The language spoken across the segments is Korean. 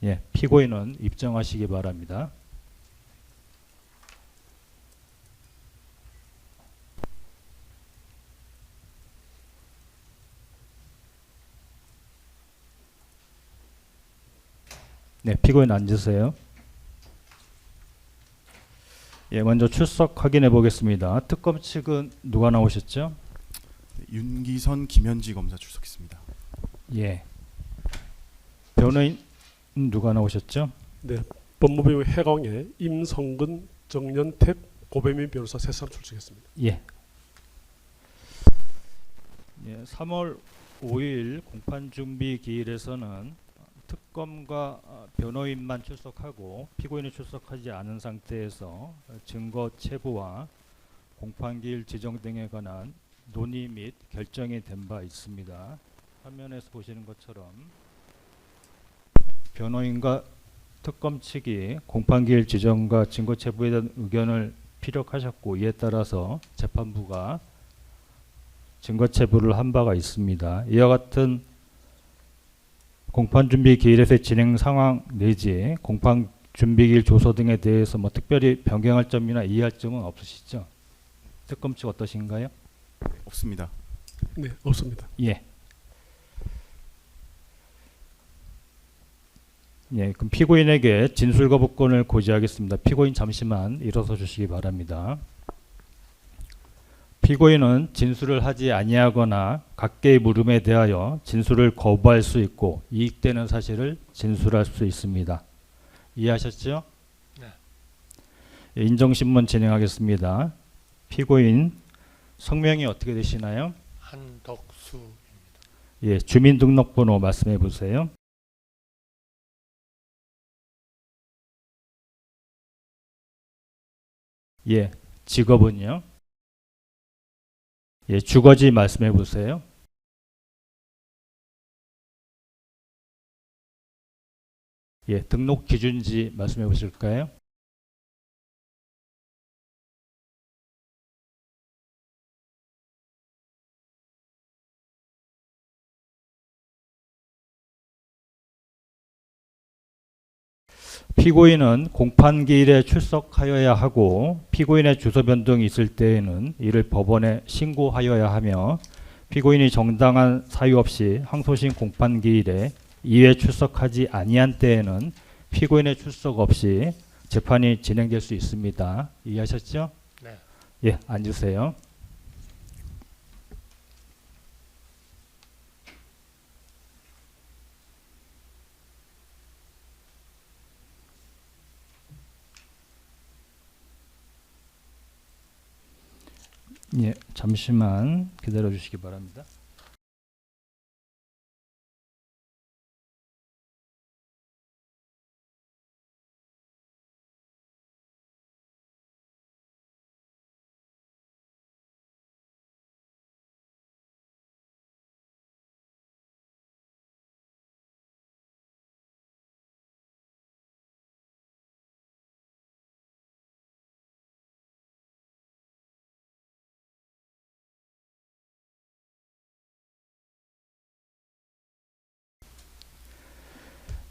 예, 피고인은 입증하시기 바랍니다. 네, 피고인 앉으세요. 예, 먼저 출석 확인해 보겠습니다. 특검 측은 누가 나오셨죠? 윤기선, 김현지 검사 출석했습니다. 예. 변호인 누가 나오셨죠? 네, 법무부 해광의 임성근, 정연택, 고배민 변호사 세 사람 출석했습니다. 예. 예, 3월 5일 공판 준비 기일에서는 특검과 변호인만 출석하고 피고인이 출석하지 않은 상태에서 증거 체부와 공판 기일 지정 등에 관한 논의 및 결정이 된 바 있습니다. 화면에서 보시는 것처럼 변호인과 특검 측이 공판 기일 지정과 증거 체부에 대한 의견을 피력하셨고, 이에 따라서 재판부가 증거 체부를 한 바가 있습니다. 이와 같은 공판 준비 기일에서의 진행 상황 내지 공판 준비 기일 조서 등에 대해서 뭐 특별히 변경할 점이나 이해할 점은 없으시죠? 특검 측 어떠신가요? 없습니다. 네, 없습니다. 예. 예, 그럼 피고인에게 진술 거부권을 고지하겠습니다. 피고인 잠시만 일어서 주시기 바랍니다. 피고인은 진술을 하지 아니하거나 각계의 물음에 대하여 진술을 거부할 수 있고 이익되는 사실을 진술할 수 있습니다. 이해하셨죠? 네. 예, 인정신문 진행하겠습니다. 피고인 성명이 어떻게 되시나요? 한덕수입니다. 예, 주민등록번호 말씀해 보세요. 예, 직업은요? 예, 주거지 말씀해 보세요. 예, 등록 기준지 말씀해 보실까요? 피고인은 공판기일에 출석하여야 하고 피고인의 주소 변동이 있을 때에는 이를 법원에 신고하여야 하며 피고인이 정당한 사유 없이 항소심 공판기일에 이외 출석하지 아니한 때에는 피고인의 출석 없이 재판이 진행될 수 있습니다. 이해하셨죠? 네. 예, 앉으세요. 예, 잠시만 기다려 주시기 바랍니다.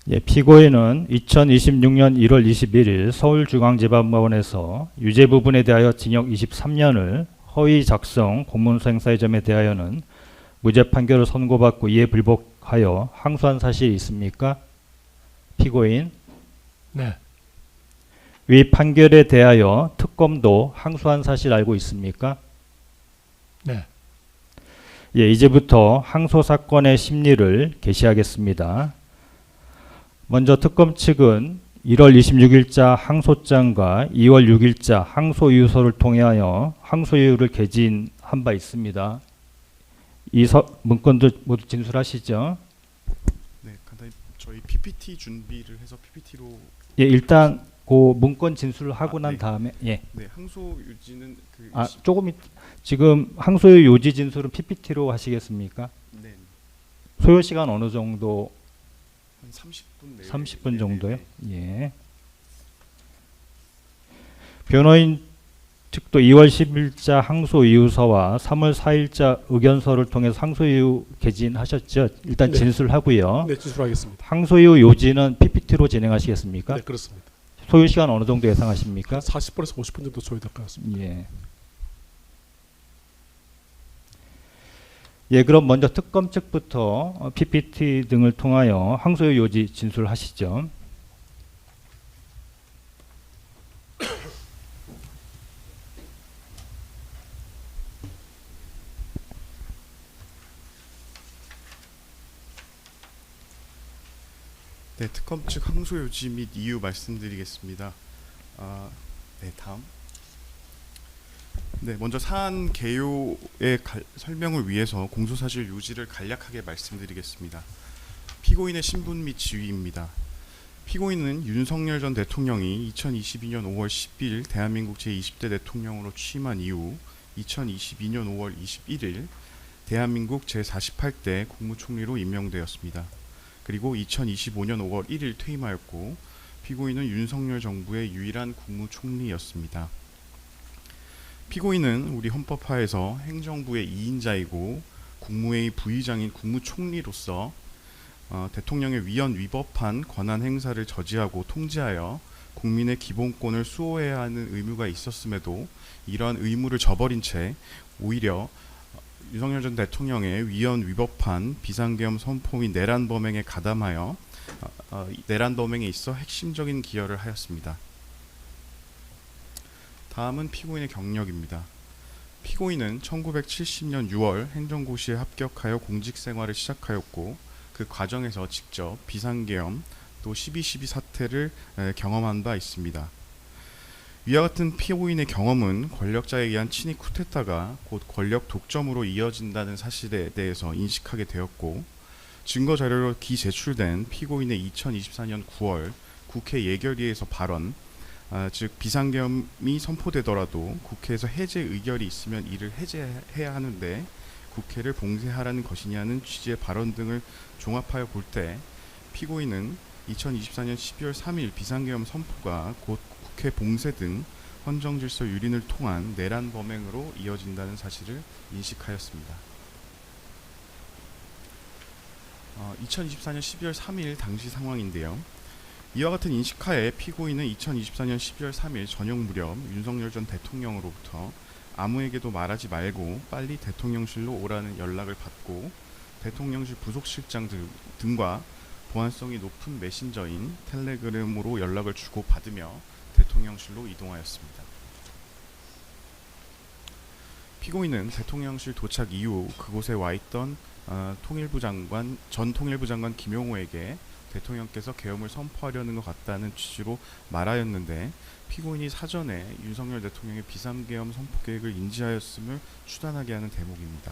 예, 피고인은 2026년 1월 21일 서울중앙지방법원에서 유죄 부분에 대하여 징역 23년을 허위 작성 공문서 행사의 점에 대하여는 무죄 판결을 선고받고 이에 불복하여 항소한 사실이 있습니까? 피고인. 네. 위 판결에 대하여 특검도 항소한 사실 알고 있습니까? 네. 예, 이제부터 항소 사건의 심리를 개시하겠습니다. 먼저 특검 측은 1월 26일자 항소장과 2월 6일자 항소유서를 통하여 항소이유를 개진한 바 있습니다. 이 문건도 모두 진술하시죠? 네, 간단히 저희 PPT 준비를 해서 PPT로. 예, 일단 그 문건 진술을 하고 난 네. 다음에 예. 네, 항소 유지는 조금 지금 항소의 요지 진술은 PPT로 하시겠습니까? 네, 소요 시간 어느 정도? 한 30분 내외. 30분 정도요? 예. 변호인 측도 2월 10일자 항소 이유서와 3월 4일자 의견서를 통해서 항소 이유 개진하셨죠? 일단 네. 진술하고요. 네, 진술하겠습니다. 항소 이유 요지는 PPT로 진행하시겠습니까? 네, 그렇습니다. 소요 시간 어느 정도 예상하십니까? 40분에서 50분 정도 소요될 것 같습니다. 예. 예, 그럼 먼저 특검 측부터 PPT 등을 통하여 항소유 요지 진술하시죠. 네, 특검 측 항소 요지 및 이유 말씀드리겠습니다. 네, 다음. 네, 먼저 사안 개요의 설명을 위해서 공소사실 요지를 간략하게 말씀드리겠습니다. 피고인의 신분 및 지위입니다. 피고인은 윤석열 전 대통령이 2022년 5월 10일 대한민국 제20대 대통령으로 취임한 이후 2022년 5월 21일 대한민국 제48대 국무총리로 임명되었습니다. 그리고 2025년 5월 1일 퇴임하였고 피고인은 윤석열 정부의 유일한 국무총리였습니다. 피고인은 우리 헌법하에서 행정부의 2인자이고 국무회의 부의장인 국무총리로서 대통령의 위헌 위법한 권한 행사를 저지하고 통제하여 국민의 기본권을 수호해야 하는 의무가 있었음에도 이러한 의무를 저버린 채 오히려 윤석열 전 대통령의 위헌 위법한 비상계엄 선포 및 내란 범행에 가담하여 내란 범행에 있어 핵심적인 기여를 하였습니다. 다음은 피고인의 경력입니다. 피고인은 1970년 6월 행정고시에 합격하여 공직생활을 시작하였고 그 과정에서 직접 비상계엄 또 12.12 사태를 경험한 바 있습니다. 위와 같은 피고인의 경험은 권력자에 의한 친위 쿠데타가 곧 권력 독점으로 이어진다는 사실에 대해서 인식하게 되었고 증거 자료로 기제출된 피고인의 2024년 9월 국회 예결위에서 발언 즉 비상계엄이 선포되더라도 국회에서 해제 의결이 있으면 이를 해제해야 하는데 국회를 봉쇄하라는 것이냐는 취지의 발언 등을 종합하여 볼 때 피고인은 2024년 12월 3일 비상계엄 선포가 곧 국회 봉쇄 등 헌정질서 유린을 통한 내란 범행으로 이어진다는 사실을 인식하였습니다. 2024년 12월 3일 당시 상황인데요. 이와 같은 인식하에 피고인은 2024년 12월 3일 저녁 무렵 윤석열 전 대통령으로부터 아무에게도 말하지 말고 빨리 대통령실로 오라는 연락을 받고 대통령실 부속실장 등과 보안성이 높은 메신저인 텔레그램으로 연락을 주고받으며 대통령실로 이동하였습니다. 피고인은 대통령실 도착 이후 그곳에 와 있던 전 통일부 장관 김용호에게 대통령께서 계엄을 선포하려는 것 같다는 취지로 말하였는데 피고인이 사전에 윤석열 대통령의 비상계엄 선포 계획을 인지하였음을 추단하게 하는 대목입니다.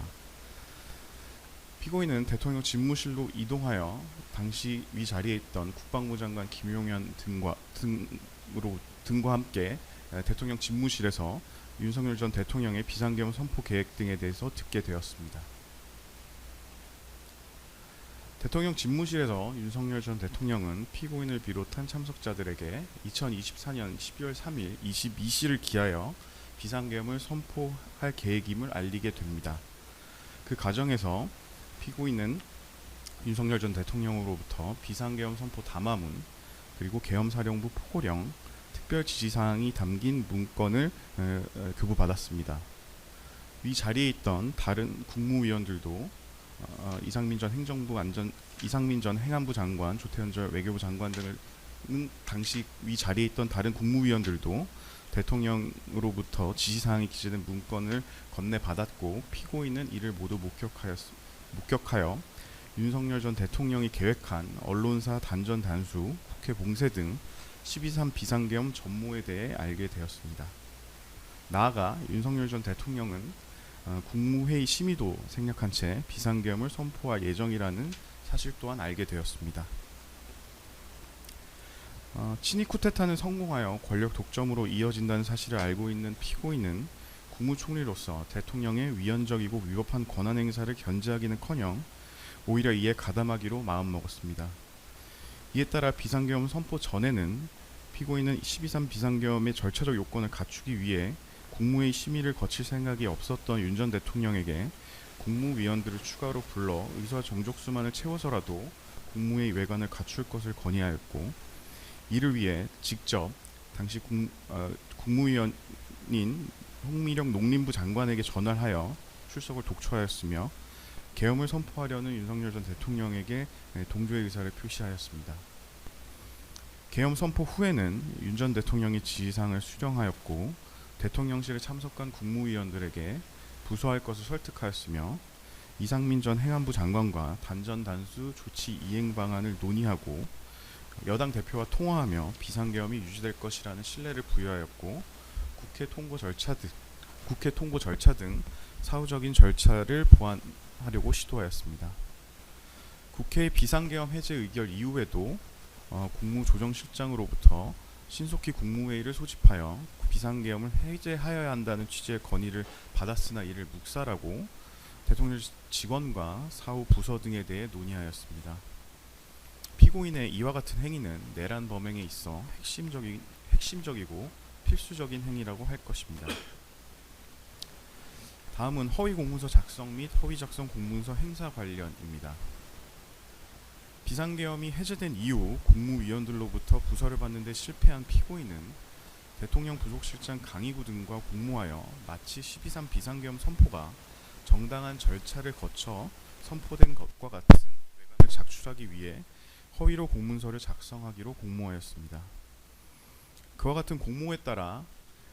피고인은 대통령 집무실로 이동하여 당시 위 자리에 있던 국방부 장관 김용현 등과 함께 대통령 집무실에서 윤석열 전 대통령의 비상계엄 선포 계획 등에 대해서 듣게 되었습니다. 대통령 집무실에서 윤석열 전 대통령은 피고인을 비롯한 참석자들에게 2024년 12월 3일 22시를 기하여 비상계엄을 선포할 계획임을 알리게 됩니다. 그 과정에서 피고인은 윤석열 전 대통령으로부터 비상계엄 선포 담화문 그리고 계엄사령부 포고령 특별 지시사항이 담긴 문건을 교부받았습니다. 위 자리에 있던 다른 국무위원들도 이상민 전 행안부 장관, 조태현 전 외교부 장관 등은 당시 위 자리에 있던 다른 국무위원들도 대통령으로부터 지시사항이 기재된 문건을 건네받았고 피고인은 이를 모두 목격하여 윤석열 전 대통령이 계획한 언론사 단전 단수, 국회 봉쇄 등 12.3 비상계엄 전모에 대해 알게 되었습니다. 나아가 윤석열 전 대통령은 국무회의 심의도 생략한 채 비상계엄을 선포할 예정이라는 사실 또한 알게 되었습니다. 친위 쿠데타는 성공하여 권력 독점으로 이어진다는 사실을 알고 있는 피고인은 국무총리로서 대통령의 위헌적이고 위법한 권한 행사를 견제하기는커녕 오히려 이에 가담하기로 마음먹었습니다. 이에 따라 비상계엄 선포 전에는 피고인은 12.3 비상계엄의 절차적 요건을 갖추기 위해 국무회의 심의를 거칠 생각이 없었던 윤 전 대통령에게 국무위원들을 추가로 불러 의사 정족수만을 채워서라도 국무회의 외관을 갖출 것을 건의하였고, 이를 위해 직접 당시 국무위원인 홍미령 농림부 장관에게 전화하여 출석을 독촉하였으며 계엄을 선포하려는 윤석열 전 대통령에게 동조의 의사를 표시하였습니다. 계엄 선포 후에는 윤 전 대통령이 지시사항을 수령하였고 대통령실에 참석한 국무위원들에게 부서할 것을 설득하였으며 이상민 전 행안부 장관과 단전 단수 조치 이행 방안을 논의하고 여당 대표와 통화하며 비상계엄이 유지될 것이라는 신뢰를 부여하였고, 국회 통보 절차 등 사후적인 절차를 보완하려고 시도하였습니다. 국회의 비상계엄 해제 의결 이후에도 국무조정실장으로부터 신속히 국무회의를 소집하여 비상계엄을 해제하여야 한다는 취지의 건의를 받았으나 이를 묵살하고 대통령 직원과 사후 부서 등에 대해 논의하였습니다. 피고인의 이와 같은 행위는 내란 범행에 있어 핵심적이고 필수적인 행위라고 할 것입니다. 다음은 허위 공문서 작성 및 허위 작성 공문서 행사 관련입니다. 비상계엄이 해제된 이후 국무위원들로부터 부서를 받는 데 실패한 피고인은 대통령 부속실장 강희구 등과 공모하여 마치 12.3 비상계엄 선포가 정당한 절차를 거쳐 선포된 것과 같은 외관을 작출하기 위해 허위로 공문서를 작성하기로 공모하였습니다. 그와 같은 공모에 따라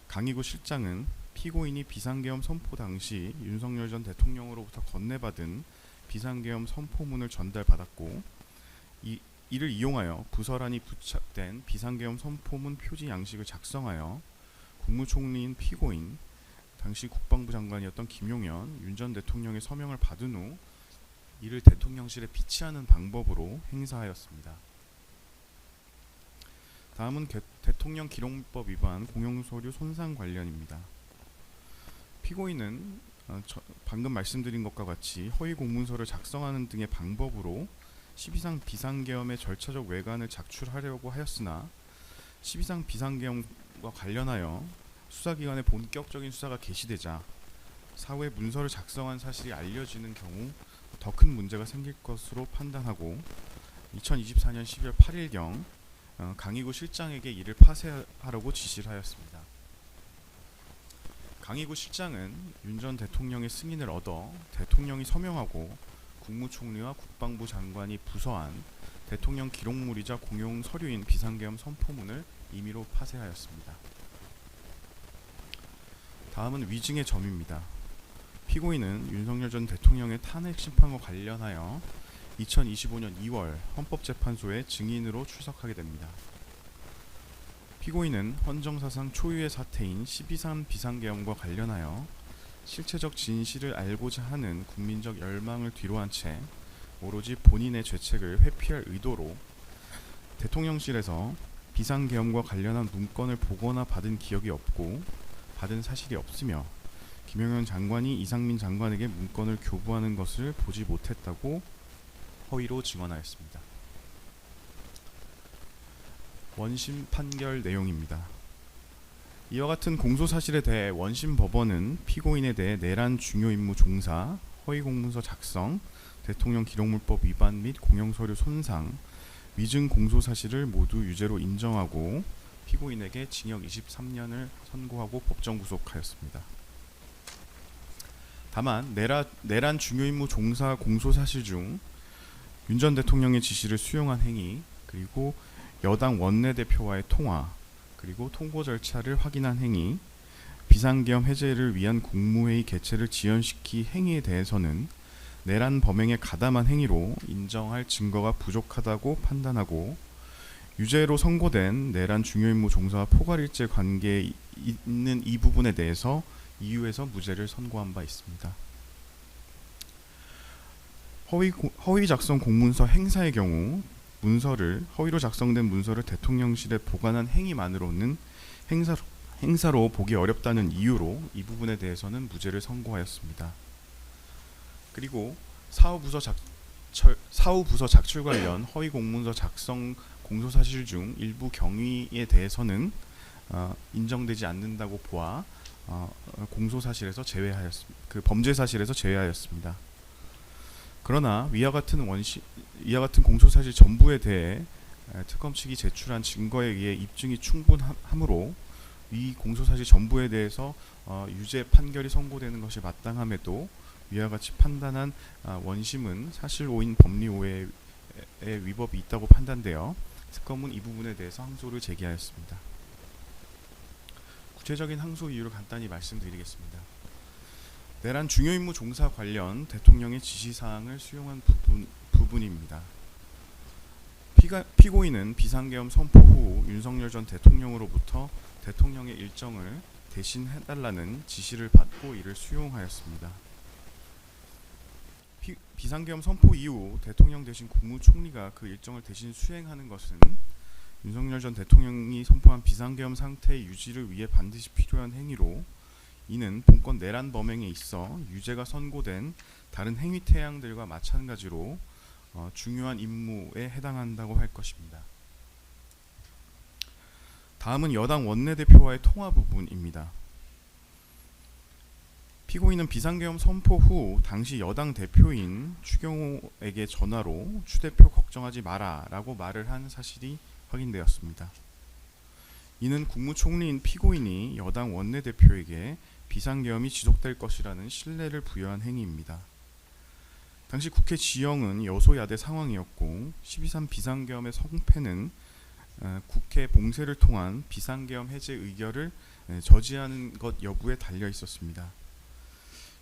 강희구 실장은 피고인이 비상계엄 선포 당시 윤석열 전 대통령으로부터 건네받은 비상계엄 선포문을 전달받았고, 이를 이용하여 부서란이 부착된 비상계엄 선포문 표지 양식을 작성하여 국무총리인 피고인, 당시 국방부 장관이었던 김용현, 윤 전 대통령의 서명을 받은 후 이를 대통령실에 비치하는 방법으로 행사하였습니다. 다음은 대통령 기록물법 위반 공용서류 손상 관련입니다. 피고인은 방금 말씀드린 것과 같이 허위 공문서를 작성하는 등의 방법으로 12.3 비상계엄의 절차적 외관을 작출하려고 하였으나 12.3 비상계엄과 관련하여 수사기관의 본격적인 수사가 개시되자 사후에 문서를 작성한 사실이 알려지는 경우 더 큰 문제가 생길 것으로 판단하고 2024년 12월 8일경 강희구 실장에게 이를 파쇄하라고 지시를 하였습니다. 강희구 실장은 윤 전 대통령의 승인을 얻어 대통령이 서명하고 국무총리와 국방부 장관이 부서한 대통령 기록물이자 공용 서류인 비상계엄 선포문을 임의로 파쇄하였습니다. 다음은 위증의 점입니다. 피고인은 윤석열 전 대통령의 탄핵 심판과 관련하여 2025년 2월 헌법재판소에 증인으로 출석하게 됩니다. 피고인은 헌정사상 초유의 사태인 12.3 비상계엄과 관련하여 실체적 진실을 알고자 하는 국민적 열망을 뒤로한 채 오로지 본인의 죄책을 회피할 의도로 대통령실에서 비상계엄과 관련한 문건을 보거나 받은 기억이 없고 받은 사실이 없으며 김용현 장관이 이상민 장관에게 문건을 교부하는 것을 보지 못했다고 허위로 증언하였습니다. 원심 판결 내용입니다. 이와 같은 공소사실에 대해 원심 법원은 피고인에 대해 내란 중요임무 종사, 허위공문서 작성, 대통령 기록물법 위반 및 공용서류 손상, 위증 공소사실을 모두 유죄로 인정하고 피고인에게 징역 23년을 선고하고 법정 구속하였습니다. 다만 내란 중요임무 종사 공소사실 중 윤 전 대통령의 지시를 수용한 행위, 그리고 여당 원내대표와의 통화, 그리고 통보 절차를 확인한 행위, 비상계엄 해제를 위한 국무회의 개최를 지연시킨 행위에 대해서는 내란 범행에 가담한 행위로 인정할 증거가 부족하다고 판단하고 유죄로 선고된 내란 중요임무 종사와 포괄일제 관계에 있는 이 부분에 대해서 이유에서 무죄를 선고한 바 있습니다. 허위 작성 공문서 행사의 경우 허위로 작성된 문서를 대통령실에 보관한 행위만으로는 행사로 보기 어렵다는 이유로 이 부분에 대해서는 무죄를 선고하였습니다. 그리고 사후부서 작출 관련 허위 공문서 작성 공소사실 중 일부 경위에 대해서는 인정되지 않는다고 보아 공소 사실에서 제외하였습니다. 그 범죄 사실에서 제외하였습니다. 그러나 이와 같은 공소 사실 전부에 대해 특검 측이 제출한 증거에 의해 입증이 충분하므로 이 공소 사실 전부에 대해서 유죄 판결이 선고되는 것이 마땅함에도 위와 같이 판단한 원심은 사실 오인 법리 오해의 위법이 있다고 판단되어 특검은 이 부분에 대해서 항소를 제기하였습니다. 구체적인 항소 이유를 간단히 말씀드리겠습니다. 내란 중요 임무 종사 관련 대통령의 지시사항을 수용한 부분입니다. 피고인은 비상계엄 선포 후 윤석열 전 대통령으로부터 대통령의 일정을 대신해달라는 지시를 받고 이를 수용하였습니다. 비상계엄 선포 이후 대통령 대신 국무총리가 그 일정을 대신 수행하는 것은 윤석열 전 대통령이 선포한 비상계엄 상태의 유지를 위해 반드시 필요한 행위로 이는 본건 내란 범행에 있어 유죄가 선고된 다른 행위 태양들과 마찬가지로 중요한 임무에 해당한다고 할 것입니다. 다음은 여당 원내대표와의 통화 부분입니다. 피고인은 비상계엄 선포 후 당시 여당 대표인 추경호에게 전화로 추 대표 걱정하지 마라 라고 말을 한 사실이 확인되었습니다. 이는 국무총리인 피고인이 여당 원내대표에게 비상계엄이 지속될 것이라는 신뢰를 부여한 행위입니다. 당시 국회 지형은 여소야대 상황이었고 12.3 비상계엄의 성패는 국회 봉쇄를 통한 비상계엄 해제 의결을 저지하는 것 여부에 달려 있었습니다.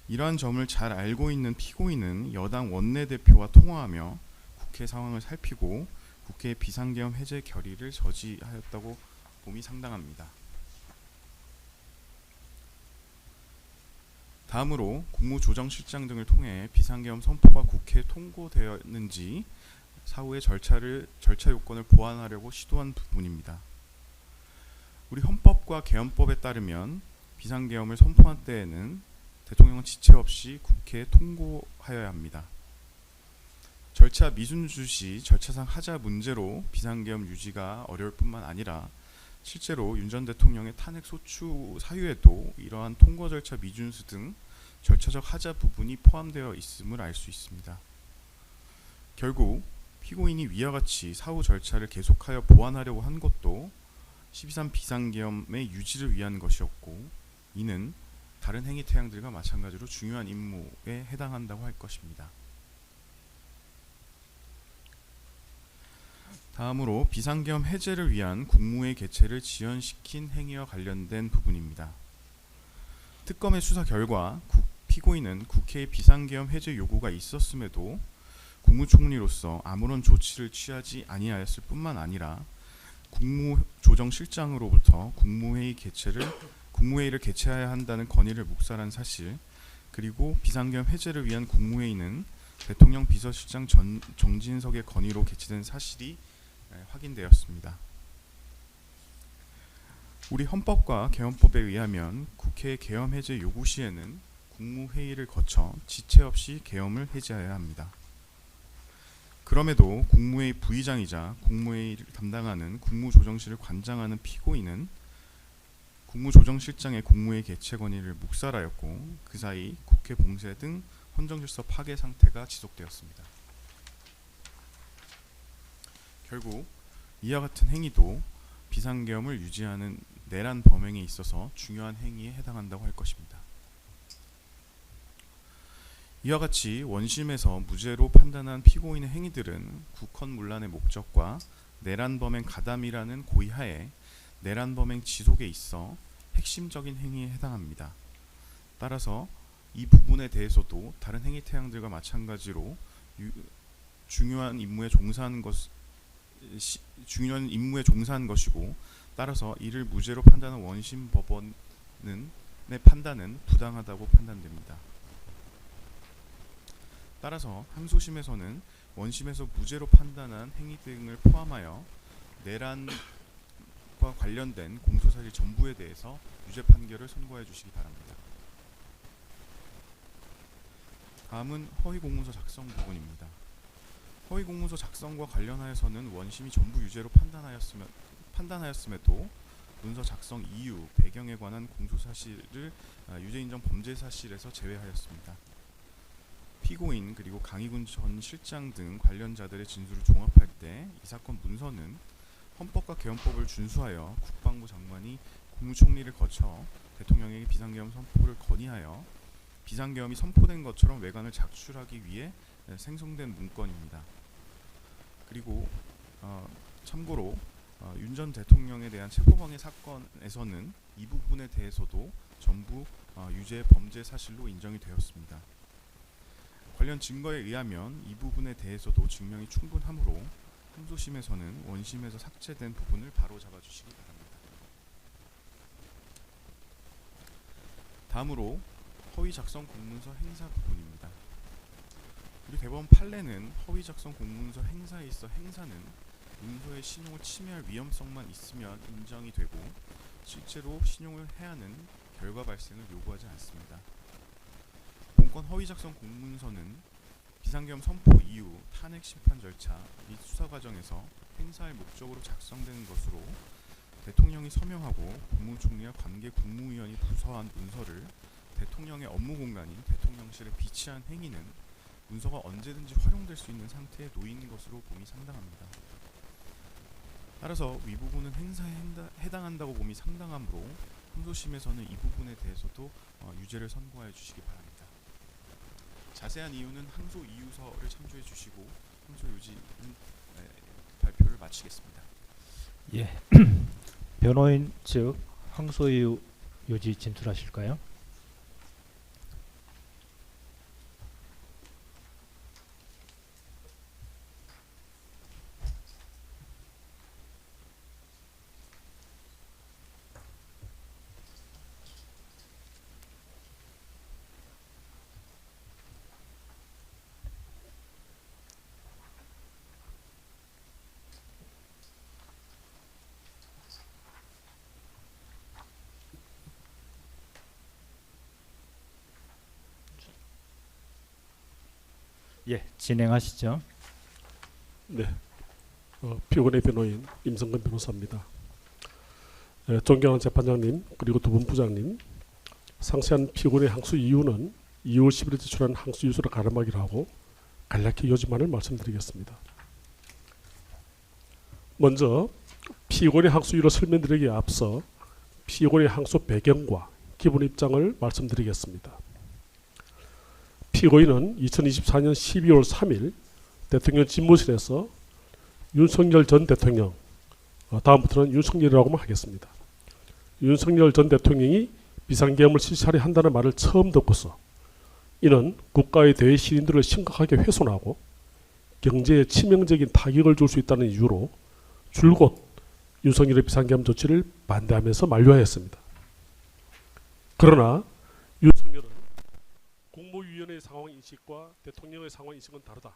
이러한 점을 잘 알고 있는 피고인은 여당 원내대표와 통화하며 국회 상황을 살피고 국회의 비상계엄 해제 결의를 저지하였다고 봄이 상당합니다. 다음으로 국무조정실장 등을 통해 비상계엄 선포가 국회에 통고되었는지 사후의 절차 요건을 보완하려고 시도한 부분입니다. 우리 헌법과 계엄법에 따르면 비상계엄을 선포한 때에는 대통령은 지체 없이 국회에 통고하여야 합니다. 절차 미순주 시 절차상 하자 문제로 비상계엄 유지가 어려울 뿐만 아니라 실제로 윤 전 대통령의 탄핵 소추 사유에도 이러한 통고 절차 미준수 등 절차적 하자 부분이 포함되어 있음을 알 수 있습니다. 결국 피고인이 위와 같이 사후 절차를 계속하여 보완하려고 한 것도 12.3 비상계엄의 유지를 위한 것이었고 이는 다른 행위 태양들과 마찬가지로 중요한 임무에 해당한다고 할 것입니다. 다음으로 비상계엄 해제를 위한 국무회의 개최를 지연시킨 행위와 관련된 부분입니다. 특검의 수사 결과 피고인은 국회의 비상계엄 해제 요구가 있었음에도 국무총리로서 아무런 조치를 취하지 아니하였을 뿐만 아니라 국무조정실장으로부터 국무회의를 개최해야 한다는 건의를 묵살한 사실, 그리고 비상계엄 해제를 위한 국무회의는 대통령 비서실장 정진석의 건의로 개최된 사실이 확인되었습니다. 우리 헌법과 계엄법에 의하면 국회의 계엄 해제 요구 시에는 국무회의를 거쳐 지체 없이 계엄을 해제해야 합니다. 그럼에도 국무회의 부의장이자 국무회의를 담당하는 국무조정실을 관장하는 피고인은 국무조정실장의 국무회의 개최 건의를 묵살하였고 그 사이 국회 봉쇄 등 헌정질서 파괴 상태가 지속되었습니다. 결국 이와 같은 행위도 비상계엄을 유지하는 내란 범행에 있어서 중요한 행위에 해당한다고 할 것입니다. 이와 같이 원심에서 무죄로 판단한 피고인의 행위들은 국헌문란의 목적과 내란 범행 가담이라는 고의하에 내란 범행 지속에 있어 핵심적인 행위에 해당합니다. 따라서 이 부분에 대해서도 다른 행위 태양들과 마찬가지로 중요한 임무에 종사한 것이고 따라서 이를 무죄로 판단한 원심 법원의 판단은 부당하다고 판단됩니다. 따라서 항소심에서는 원심에서 무죄로 판단한 행위 등을 포함하여 내란과 관련된 공소사실 전부에 대해서 유죄 판결을 선고해 주시기 바랍니다. 다음은 허위공문서 작성 부분입니다. 허위공문서 작성과 관련하여서는 원심이 전부 유죄로 판단하였음에도 문서 작성 이유, 배경에 관한 공소 사실을 유죄 인정 범죄 사실에서 제외하였습니다. 피고인 그리고 강희군 전 실장 등 관련자들의 진술을 종합할 때 이 사건 문서는 헌법과 개헌법을 준수하여 국방부 장관이 국무총리를 거쳐 대통령에게 비상계엄 선포를 건의하여 비상계엄이 선포된 것처럼 외관을 작출하기 위해 생성된 문건입니다. 그리고 참고로 윤 전 대통령에 대한 체포방해 사건에서는 이 부분에 대해서도 전부 유죄 범죄 사실로 인정이 되었습니다. 관련 증거에 의하면 이 부분에 대해서도 증명이 충분하므로 항소심에서는 원심에서 삭제된 부분을 바로 잡아주시기 바랍니다. 다음으로 허위 작성 공문서 행사 부분입니다. 우리 대법원 판례는 허위 작성 공문서 행사에 있어 행사는 문서의 신용을 침해할 위험성만 있으면 인정이 되고 실제로 신용을 해하는 결과 발생을 요구하지 않습니다. 본건 허위 작성 공문서는 비상계엄 선포 이후 탄핵 심판 절차 및 수사 과정에서 행사할 목적으로 작성되는 것으로 대통령이 서명하고 국무총리와 관계 국무위원이 부서한 문서를 대통령의 업무 공간인 대통령실에 비치한 행위는 문서가 언제든지 활용될 수 있는 상태에 놓인 것으로 봄이 상당합니다. 따라서 위 부분은 행사에 해당한다고 봄이 상당하므로 항소심에서는 이 부분에 대해서도 유죄를 선고하여 주시기 바랍니다. 자세한 이유는 항소 이유서를 참조해 주시고 항소 요지는 발표를 마치겠습니다. 예. 변호인 측 항소 이유 요지 진술하실까요? 예, 진행하시죠. 네, 피고인의 변호인 임성근 변호사입니다. 존경하는 재판장님 그리고 두 분 부장님, 상세한 피고인의 항소 이유는 2월 10일에 제출한 항소 유서를 가름하기로 하고 간략히 요지만을 말씀드리겠습니다. 먼저 피고인의 항소 이유를 설명드리기에 앞서 피고인의 항소 배경과 기본 입장을 말씀드리겠습니다. 피고인은 2024년 12월 3일 대통령 집무실에서 윤석열 전 대통령, 다음부터는 윤석열이라고만 하겠습니다. 윤석열 전 대통령이 비상계엄을 실시하려 한다는 말을 처음 듣고서 이는 국가의 대외 신인들을 심각하게 훼손하고 경제에 치명적인 타격을 줄 수 있다는 이유로 줄곧 윤석열의 비상계엄 조치를 반대하면서 만류하였습니다. 그러나 윤석열은 국무위원회의 상황인식과 대통령의 상황인식은 다르다,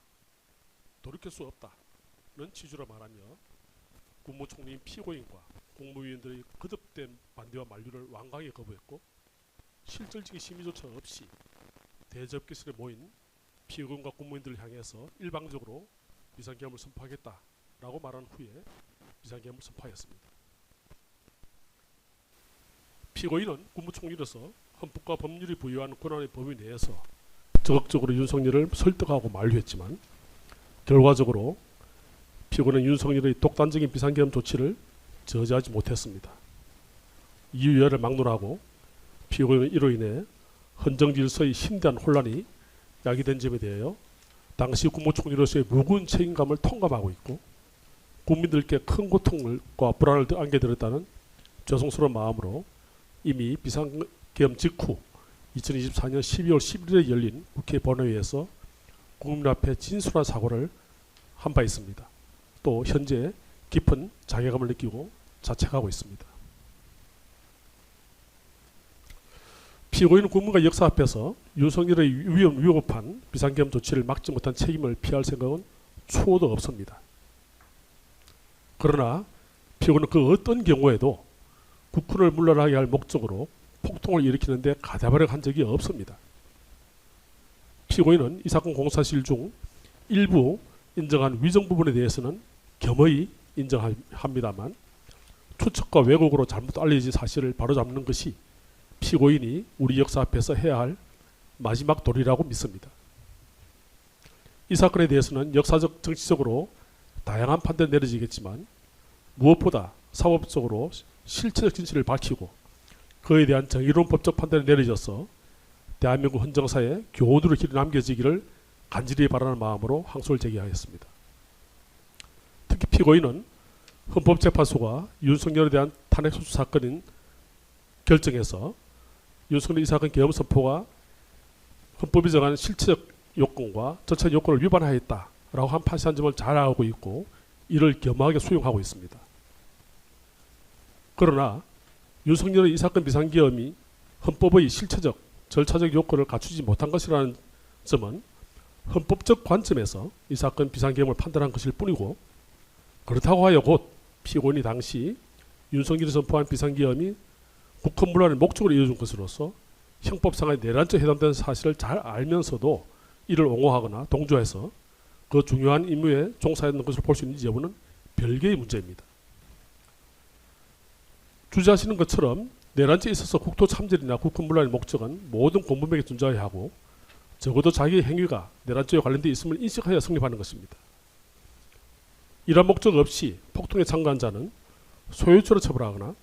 돌이킬 수 없다는 취지로 말하며 국무총리인 피고인과 국무위원들의 거듭된 반대와 만류를 완강히 거부했고 실질적인 심의조차 없이 대접기실에 모인 피고인과 국무위원들을 향해서 일방적으로 비상계엄을 선포하겠다라고 말한 후에 비상계엄을 선포하였습니다. 피고인은 국무총리로서 헌법과 법률이 부여한 권한의 범위 내에서 적극적으로 윤석열을 설득하고 만류했지만 결과적으로 피고인은 윤석열의 독단적인 비상계엄 조치를 저지하지 못했습니다. 이유여를 막론하고 피고인은 이로 인해 헌정질서의 심대한 혼란이 야기된 점에 대하여 당시 국무총리로서의 무거운 책임감을 통감하고 있고 국민들께 큰 고통과 불안을 안겨드렸다는 죄송스러운 마음으로 이미 비상계엄 직후 2024년 12월 11일에 열린 국회 본회의에서 국민 앞에 진솔한 사과를 한 바 있습니다. 또 현재 깊은 자괴감을 느끼고 자책하고 있습니다. 피고인은 국민과 역사 앞에서 윤석열의 위협한 비상계엄 조치를 막지 못한 책임을 피할 생각은 추호도 없습니다. 그러나 피고인은 그 어떤 경우에도 국군을 물러나게 할 목적으로 폭동을 일으키는 데 가담하려고 한 적이 없습니다. 피고인은 이 사건 공사실 중 일부 인정한 위정 부분에 대해서는 겸허히 인정합니다만 추측과 왜곡으로 잘못 알려진 사실을 바로잡는 것이 피고인이 우리 역사 앞에서 해야 할 마지막 도리라고 믿습니다. 이 사건에 대해서는 역사적, 정치적으로 다양한 판단이 내려지겠지만 무엇보다 사법적으로 실체적 진실을 밝히고 그에 대한 정의로운 법적 판단이 내려져서 대한민국 헌정사에 교훈으로 길이 남겨지기를 간절히 바라는 마음으로 항소를 제기하였습니다. 특히 피고인은 헌법재판소가 윤석열에 대한 탄핵소추 사건인 결정에서 윤석열 이 사건 계엄 선포가 헌법이 정한 실체적 요건과 절차적 요건을 위반하였다라고 한 판시한 점을 잘 알고 있고 이를 겸허하게 수용하고 있습니다. 그러나 윤석열의 이 사건 비상계엄이 헌법의 실체적, 절차적 요건을 갖추지 못한 것이라는 점은 헌법적 관점에서 이 사건 비상계엄을 판단한 것일 뿐이고 그렇다고 하여 곧 피고인이 당시 윤석열이 선포한 비상계엄이 국헌문란의 목적으로 이어준 것으로서 형법상의 내란죄에 해당되는 사실을 잘 알면서도 이를 옹호하거나 동조해서 그 중요한 임무에 종사했는 것을 볼 수 있는지 여부는 별개의 문제입니다. 주장하시는 것처럼 내란죄에 있어서 국토 참전이나 국헌문란의 목적은 모든 공범에게 존재해야 하고 적어도 자기의 행위가 내란죄와 관련되어 있음을 인식하여 성립하는 것입니다. 이러한 목적 없이 폭동에 참가한 자는 소유죄로 처벌하거나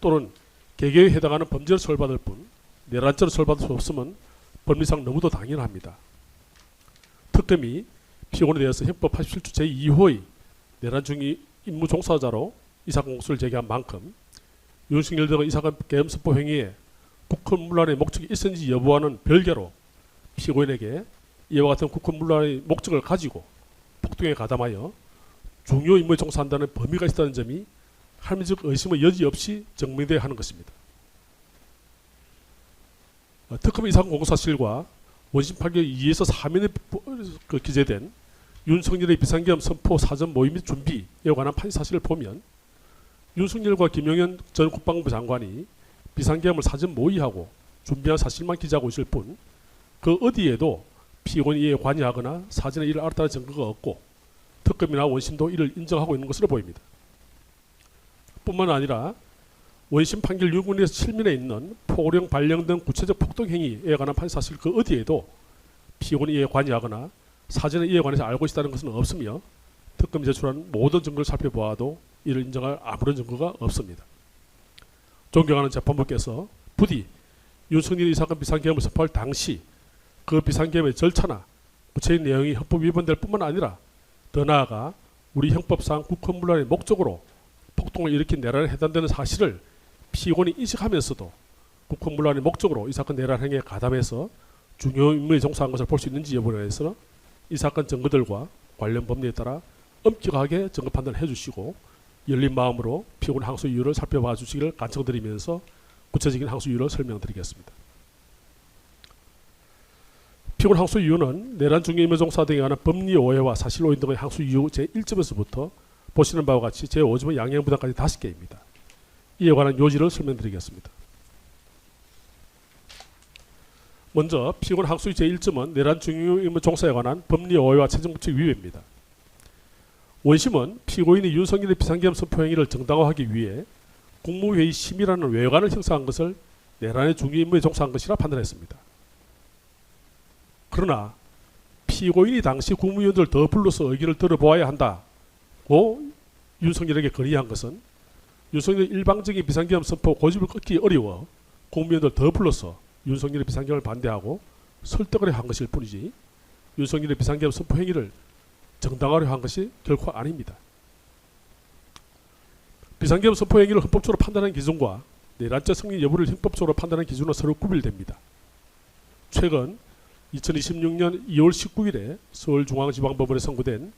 또는 개개에 해당하는 범죄로 처벌받을 뿐 내란죄로 처벌받을 수 없음은 법리상 너무도 당연합니다. 특검이 피고인에 대해서 형법 87조 제2호의 내란 중의 임무 종사자로 이 사건 공소를 제기한 만큼 윤석열 등의 이 사건 계엄 선포 행위에 국헌문란의 목적이 있었는지 여부와는 별개로 피고인에게 이와 같은 국헌문란의 목적을 가지고 폭동에 가담하여 중요 임무에 종사한다는 범위가 있다는 점이 합리적 의심의 여지 없이 증명되어야 하는 것입니다. 특검의 이 사건 공소사실과 원심 판결 2에서 3면에 기재된 윤석열의 비상계엄 선포 사전 모의 및 준비에 관한 판시 사실을 보면 윤석열과 김용현 전 국방부 장관이 비상계엄을 사전 모의하고 준비한 사실만 기재하고 있을 뿐 그 어디에도 피고인이 이에 관여하거나 사전에 이를 알았다는 증거가 없고 특검이나 원심도 이를 인정하고 있는 것으로 보입니다. 뿐만 아니라 원심 판결 6문에서 7면에 있는 포고령 발령 등 구체적 폭동 행위에 관한 판시 사실 그 어디에도 피고인이 이에 관여하거나 사전에 이에 관해서 알고 있다는 것은 없으며 특검이 제출한 모든 증거를 살펴보아도 이를 인정할 아무런 증거가 없습니다. 존경하는 재판부께서 부디 윤석열이 이 사건 비상계엄을 선포할 당시 그 비상계엄의 절차나 구체적인 내용이 헌법 위반될 뿐만 아니라 더 나아가 우리 형법상 국헌문란의 목적으로 폭동을 일으킨 내란에 해당되는 사실을 피고인이 인식하면서도 국헌문란의 목적으로 이 사건 내란 행위에 가담해서 중요 임무에 종사한 것을 볼 수 있는지 여부에 대해서 이 사건 증거들과 관련 법리에 따라 엄격하게 증거 판단을 해주시고 열린 마음으로 피고인 항소 이유를 살펴봐 주시기를 간청드리면서 구체적인 항소 이유를 설명드리겠습니다. 피고인 항소 이유는 내란 중요 임무 종사 등에 관한 법리 오해와 사실 오인 등의 항소 이유 제1점에서부터 보시는 바와 같이 제5점의 양형부당까지 5개입니다. 이에 관한 요지를 설명드리겠습니다. 먼저 피고인 항소의 제1점은 내란 중요 임무 종사에 관한 법리 오해와 재정법칙 위배입니다. 원심은 피고인이 윤석열의 비상계엄 선포 행위를 정당화하기 위해 국무회의 심의라는 외관을 형성한 것을 내란의 중요 임무에 종사한 것이라 판단했습니다. 그러나 피고인이 당시 국무위원들을 더 불러서 의견을 들어보아야 한다고 윤석열에게 건의한 것은 윤석열의 일방적인 비상계엄 선포 고집을 끊기 어려워 국무위원들 더 불러서 윤석열의 비상계엄을 반대하고 설득을 한 것일 뿐이지 윤석열의 비상계엄 선포 행위를 정당화하려 한 것이 결코 아닙니다. 비상계엄 선포 행위를 헌법적으로 판단하는 기준과 내란죄 성립 여부를 형법적으로 판단하는 기준은 서로 구별됩니다. 최근 2026년 2월 19일에 서울중앙지방법원에 선고된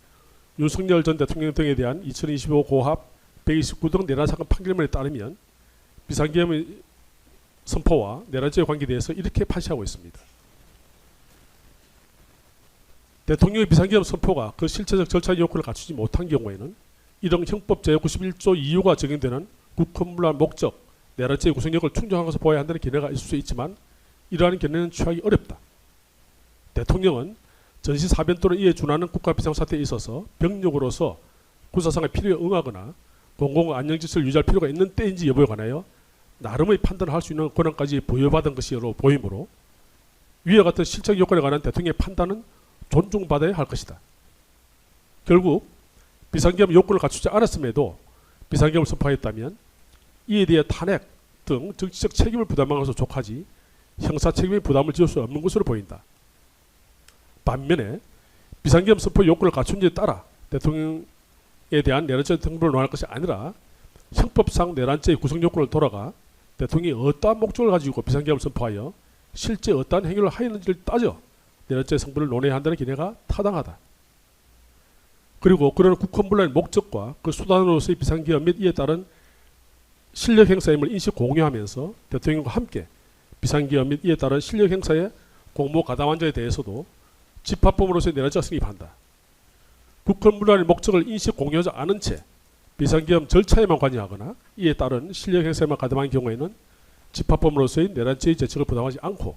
윤석열 전 대통령 등에 대한 2025 고합 129등 내란사건 판결문에 따르면 비상계엄의 선포와 내란죄의 관계에 대해서 이렇게 판시하고 있습니다. 대통령의 비상계엄 선포가 그 실체적 절차 요건을 갖추지 못한 경우에는 이런 형법 제91조 2호가 적용되는 국헌문란 목적, 내란죄의 구성력을 충족한 것을 보아야 한다는 견해가 있을 수 있지만 이러한 견해는 취하기 어렵다. 대통령은 전시사변 또는 이에 준하는 국가 비상사태에 있어서 병력으로서 군사상의 필요에 응하거나 공공안녕질서를 유지할 필요가 있는 때인지 여부에 관하여 나름의 판단을 할 수 있는 권한까지 부여받은 것이로 보이므로 위와 같은 실적 요건에 관한 대통령의 판단은 존중받아야 할 것이다. 결국 비상계엄 요건을 갖추지 않았음에도 비상계엄을 선포하였다면 이에 대해 탄핵 등 정치적 책임을 부담한 것으로 족하지 형사 책임의 부담을 지을 수 없는 것으로 보인다. 반면에 비상계엄 선포 요건을 갖춘지에 따라 대통령에 대한 내란죄 등본을 논할 것이 아니라 형법상 내란죄의 구성 요건을 돌아가 대통령이 어떠한 목적을 가지고 비상계엄을 선포하여 실제 어떠한 행위를 하였는지를 따져 내란죄 성분을 논해야 한다는 견해가 타당하다. 그리고 그런 국헌문란의 목적과 그 수단으로서의 비상계엄 및 이에 따른 실력 행사임을 인식 공유하면서 대통령과 함께 비상계엄 및 이에 따른 실력 행사에 공모 가담한 자에 대해서도 집합범으로서의 내란죄가 성립한다. 국헌문란의 목적을 인식 공유하지 않은 채 비상계엄 절차에만 관여하거나 이에 따른 실력 행사에만 가담한 경우에는 집합범으로서의 내란죄의 죄책을 부담하지 않고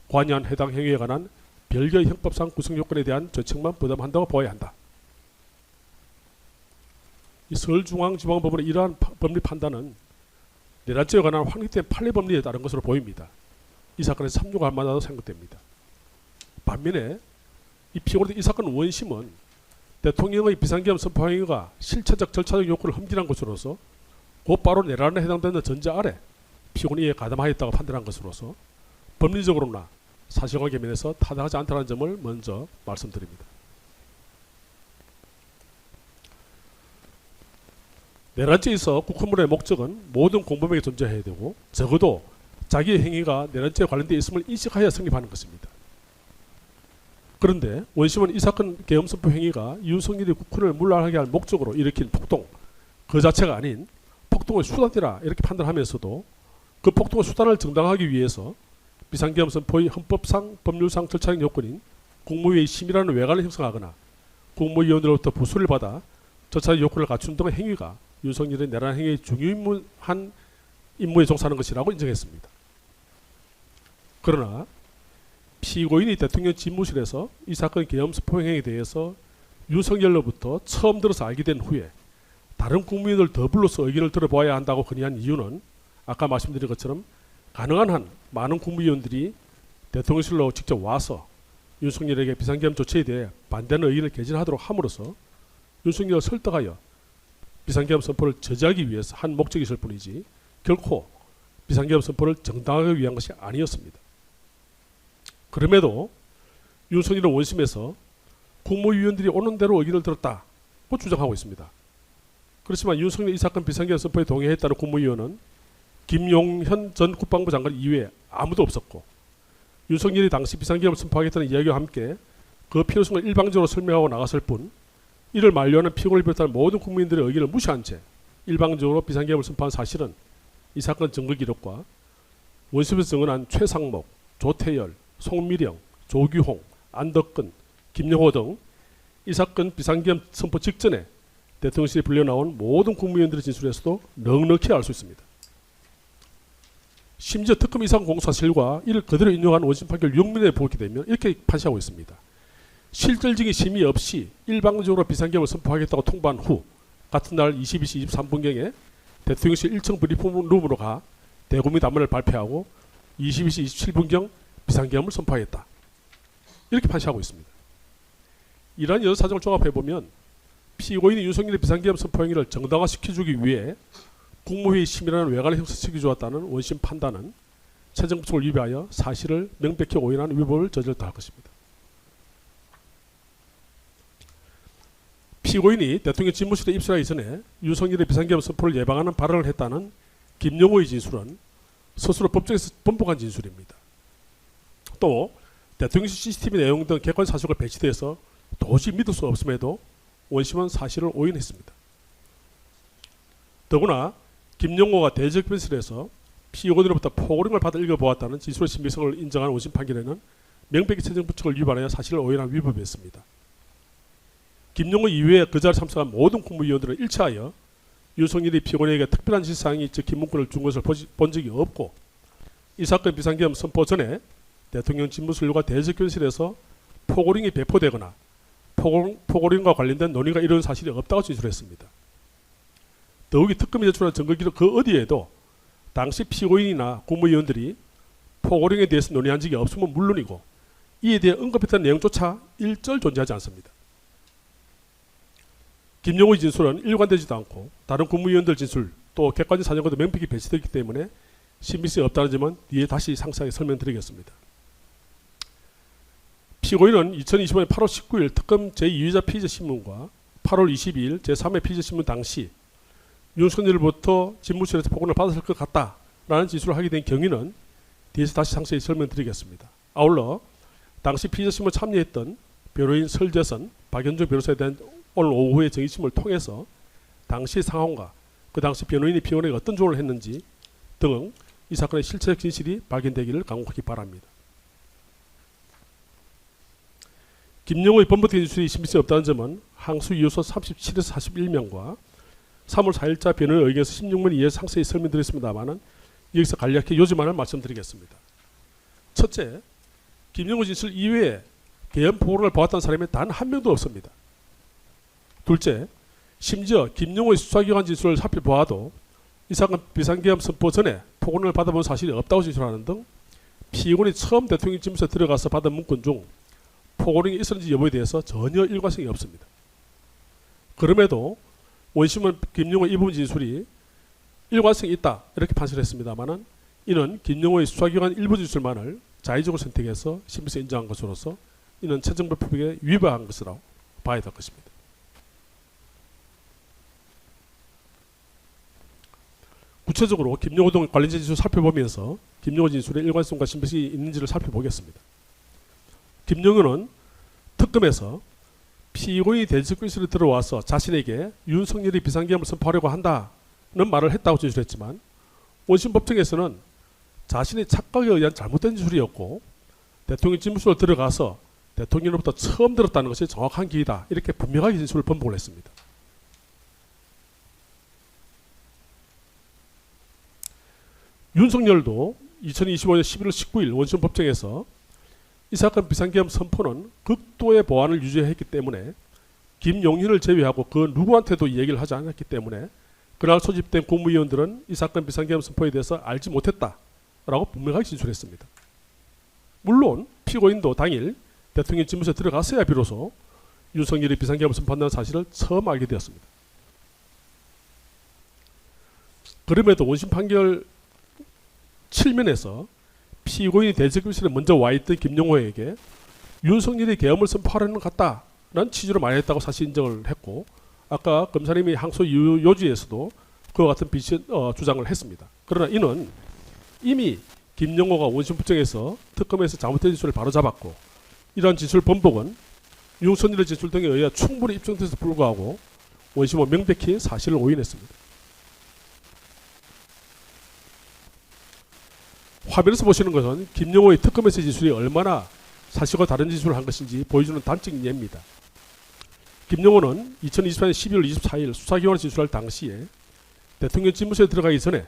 관여한 해당 행위에 관한 별개의 형법상 구성 요건에 대한 죄책만 부담한다고 보아야 한다. 이 서울중앙지방법원의 이러한 법리 판단은 내란죄에 관한 확립된 판례 법리에 따른 것으로 보입니다. 이 사건에서 참조가 할 만하다고 생각됩니다. 반면에 이 피고된 이 사건 원심은 대통령의 비상계엄 선포 행위가 실체적 절차적 요건을 흠진한 것으로서 곧바로 내란에 해당되는 전제 아래 피고는 이에 가담하였다고 판단한 것으로서 법리적으로나 사실관계 면에서 타당하지 않다는 점을 먼저 말씀드립니다. 내란죄에서 국헌문란의 목적은 모든 공범에게 존재해야 되고 적어도 자기의 행위가 내란죄에 관련되어 있음을 인식하여 성립하는 것입니다. 그런데 원심은 이 사건 계엄 선포 행위가 윤석열이 국헌을 문란하게 할 목적으로 일으킨 폭동 그 자체가 아닌 폭동의 수단이라 이렇게 판단하면서도 그 폭동의 수단을 정당화하기 위해서 비상계엄 선포의 헌법상 법률상 절차적 요건인 국무회의 심의라는 외관을 형성하거나 국무위원으로부터 부수를 받아 절차적 요건을 갖춘 등의 행위가 윤석열의 내란 행위의 중요한 임무에 종사하는 것이라고 인정했습니다. 그러나 피고인이 대통령 집무실에서 이 사건 계엄 선포 행위에 대해서 윤석열로부터 처음 들어서 알게 된 후에 다른 국민들 더불어서 의견을 들어봐야 한다고 건의한 이유는 아까 말씀드린 것처럼 가능한 한 많은 국무위원들이 대통령실로 직접 와서 윤석열에게 비상계엄 조치에 대해 반대하는 의견을 개진하도록 함으로써 윤석열을 설득하여 비상계엄 선포를 저지하기 위해서 한 목적이 있을 뿐이지 결코 비상계엄 선포를 정당하기 위한 것이 아니었습니다. 그럼에도 윤석열은 원심에서 국무위원들이 오는 대로 의견을 들었다고 주장하고 있습니다. 그렇지만 윤석열이 이 사건 비상계엄 선포에 동의했다는 국무위원은 김용현 전 국방부 장관 이외에 아무도 없었고 윤석열이 당시 비상계엄을 선포하겠다는 이야기와 함께 그 필요성을 일방적으로 설명하고 나갔을 뿐 이를 만류하는 피고를 비롯한 모든 국민들의 의견을 무시한 채 일방적으로 비상계엄을 선포한 사실은 이 사건 증거 기록과 원심에서 증언한 최상목, 조태열, 송미령, 조규홍, 안덕근, 김영호 등 이 사건 비상계엄 선포 직전에 대통령실에 불려나온 모든 국무위원들의 진술에서도 넉넉히 알 수 있습니다. 심지어 특검 이상 공사실과 이를 그대로 인용한 원심 판결 6면에 보게 되면 이렇게 판시하고 있습니다. 실질적인 심의 없이 일방적으로 비상계엄을 선포하겠다고 통보한 후 같은 날 22시 23분경에 대통령실 1층 브리핑룸으로 가 대국민 담화를 발표하고 22시 27분경 비상계엄을 선포하였다. 이렇게 판시하고 있습니다. 이러한 여러 사정을 종합해보면 피고인이 윤석열의 비상계엄 선포 행위를 정당화시켜주기 위해 국무회의 심의라는 외관을 형성시켜 주었다는 원심 판단은 최정법을 위배하여 사실을 명백히 오인한 위법을 저질렀다 할 것입니다. 피고인이 대통령 집무실에 입수하기 전에 윤석열의 비상계엄 선포를 예방하는 발언을 했다는 김영호의 진술은 스스로 법정에서 번복한 진술입니다. 또 대통령실 CCTV 내용 등 객관 사실과 배치돼서 도저히 믿을 수 없음에도 원심은 사실을 오인했습니다. 더구나 김영호가 대적변실에서 피고인으로부터 포고령을 받아 읽어보았다는 진술의 신빙성을 인정한 원심 판결에는 명백히 최정부칙을 위반하여 사실을 오인한 위법이었습니다. 김영호 이외에 그 자리에 참석한 모든 국무위원들은 일치하여 윤석열이 피고인에게 특별한 지시사항이 적힌 문건을 준 것을 본 적이 없고 이 사건 비상계엄 선포 전에 대통령 집무실과 대적견실에서 포고령이 배포되거나 포고령과 관련된 논의가 이루어진 사실이 없다고 진술했습니다. 더욱이 특검이 제출한 증거기록 그 어디에도 당시 피고인이나 국무위원들이 포고령에 대해서 논의한 적이 없으면 물론이고 이에 대해 언급했던 내용조차 일절 존재하지 않습니다. 김영호의 진술은 일관되지도 않고 다른 국무위원들 진술 또 객관적 사정과도 명백히 배치되기 때문에 신빙성이 없다는 점은 뒤에 다시 상세하게 설명드리겠습니다. 피고인은 2025년 8월 19일 특검 제2회자 피의자 신문과 8월 22일 제3회 피의자 신문 당시 윤석열로부터 집무실에서 폭언을 받았을 것 같다라는 진술을 하게 된 경위는 뒤에서 다시 상세히 설명드리겠습니다. 아울러 당시 피의자 신문 참여했던 변호인 설재선, 박연중 변호사에 대한 오늘 오후의 정의심을 통해서 당시 상황과 그 당시 변호인이 피고인에게 어떤 조언을 했는지 등 이 사건의 실체적 진실이 발견되기를 간곡히 바랍니다. 김영호의 번복된 진술이 신빙성이 없다는 점은 항소 이유서 37에서 41명과 3월 4일자 변호인의 의견에서 16면 이에 상세히 설명드렸습니다만 여기서 간략히 요지만을 말씀드리겠습니다. 첫째, 김영호 진술 이외에 개연 포고를 보았다는 사람이 단 한 명도 없습니다. 둘째, 심지어 김영호의 수사기관 진술을 살펴보아도 이 사건 비상계엄 선포 전에 포고를 받아본 사실이 없다고 진술하는 등 피고인이 처음 대통령 집무실에 들어가서 받은 문건 중 포고령이 있었는지 여부에 대해서 전혀 일관성이 없습니다. 그럼에도 원심은 김영호의 이 부분 진술이 일관성이 있다 이렇게 판시를 했습니다만 이는 김영호의 수사기관 일부 진술만을 자의적으로 선택해서 신빙성 인정한 것으로서 이는 최정부 표백에 위반한 것이라고 봐야 될 것입니다. 구체적으로 김영호 등 관련자 진술을 살펴보면서 김영호 진술의 일관성과 신빙성이 있는지를 살펴보겠습니다. 김영호는 특검에서 피고인이 대직권실에 들어와서 자신에게 윤석열이 비상계엄을 선포하려고 한다는 말을 했다고 진술했지만 원심 법정에서는 자신의 착각에 의한 잘못된 진술이었고 대통령 집무실로 들어가서 대통령으로부터 처음 들었다는 것이 정확한 기이다 이렇게 분명하게 진술을 번복을 했습니다. 윤석열도 2025년 11월 19일 원심 법정에서 이 사건 비상계엄 선포는 극도의 보안을 유지했기 때문에 김용현을 제외하고 그 누구한테도 얘기를 하지 않았기 때문에 그날 소집된 국무위원들은 이 사건 비상계엄 선포에 대해서 알지 못했다라고 분명하게 진술했습니다. 물론 피고인도 당일 대통령 집무실에 들어갔어야 비로소 윤석열이 비상계엄을 선포한다는 사실을 처음 알게 되었습니다. 그럼에도 원심 판결 7면에서 피고인이 대책교실에 먼저 와있던 김영호에게 윤석열이 계엄을 선포하려는 것 같다라는 취지로 말했다고 사실 인정을 했고 아까 검사님이 항소 이유 요지에서도 그와 같은 주장을 했습니다. 그러나 이는 이미 김영호가 원심법정에서 특검에서 잘못된 진술을 바로잡았고 이러한 진술 번복은 윤석열의 진술 등에 의해 충분히 입증돼서 불구하고 원심은 명백히 사실을 오인했습니다. 화면에서 보시는 것은 김영호의 특검에서의 진술이 얼마나 사실과 다른 진술을 한 것인지 보여주는 단적인 예입니다. 김영호는 2024년 12월 24일 수사기관에 진술할 당시에 대통령 집무실에 들어가기 전에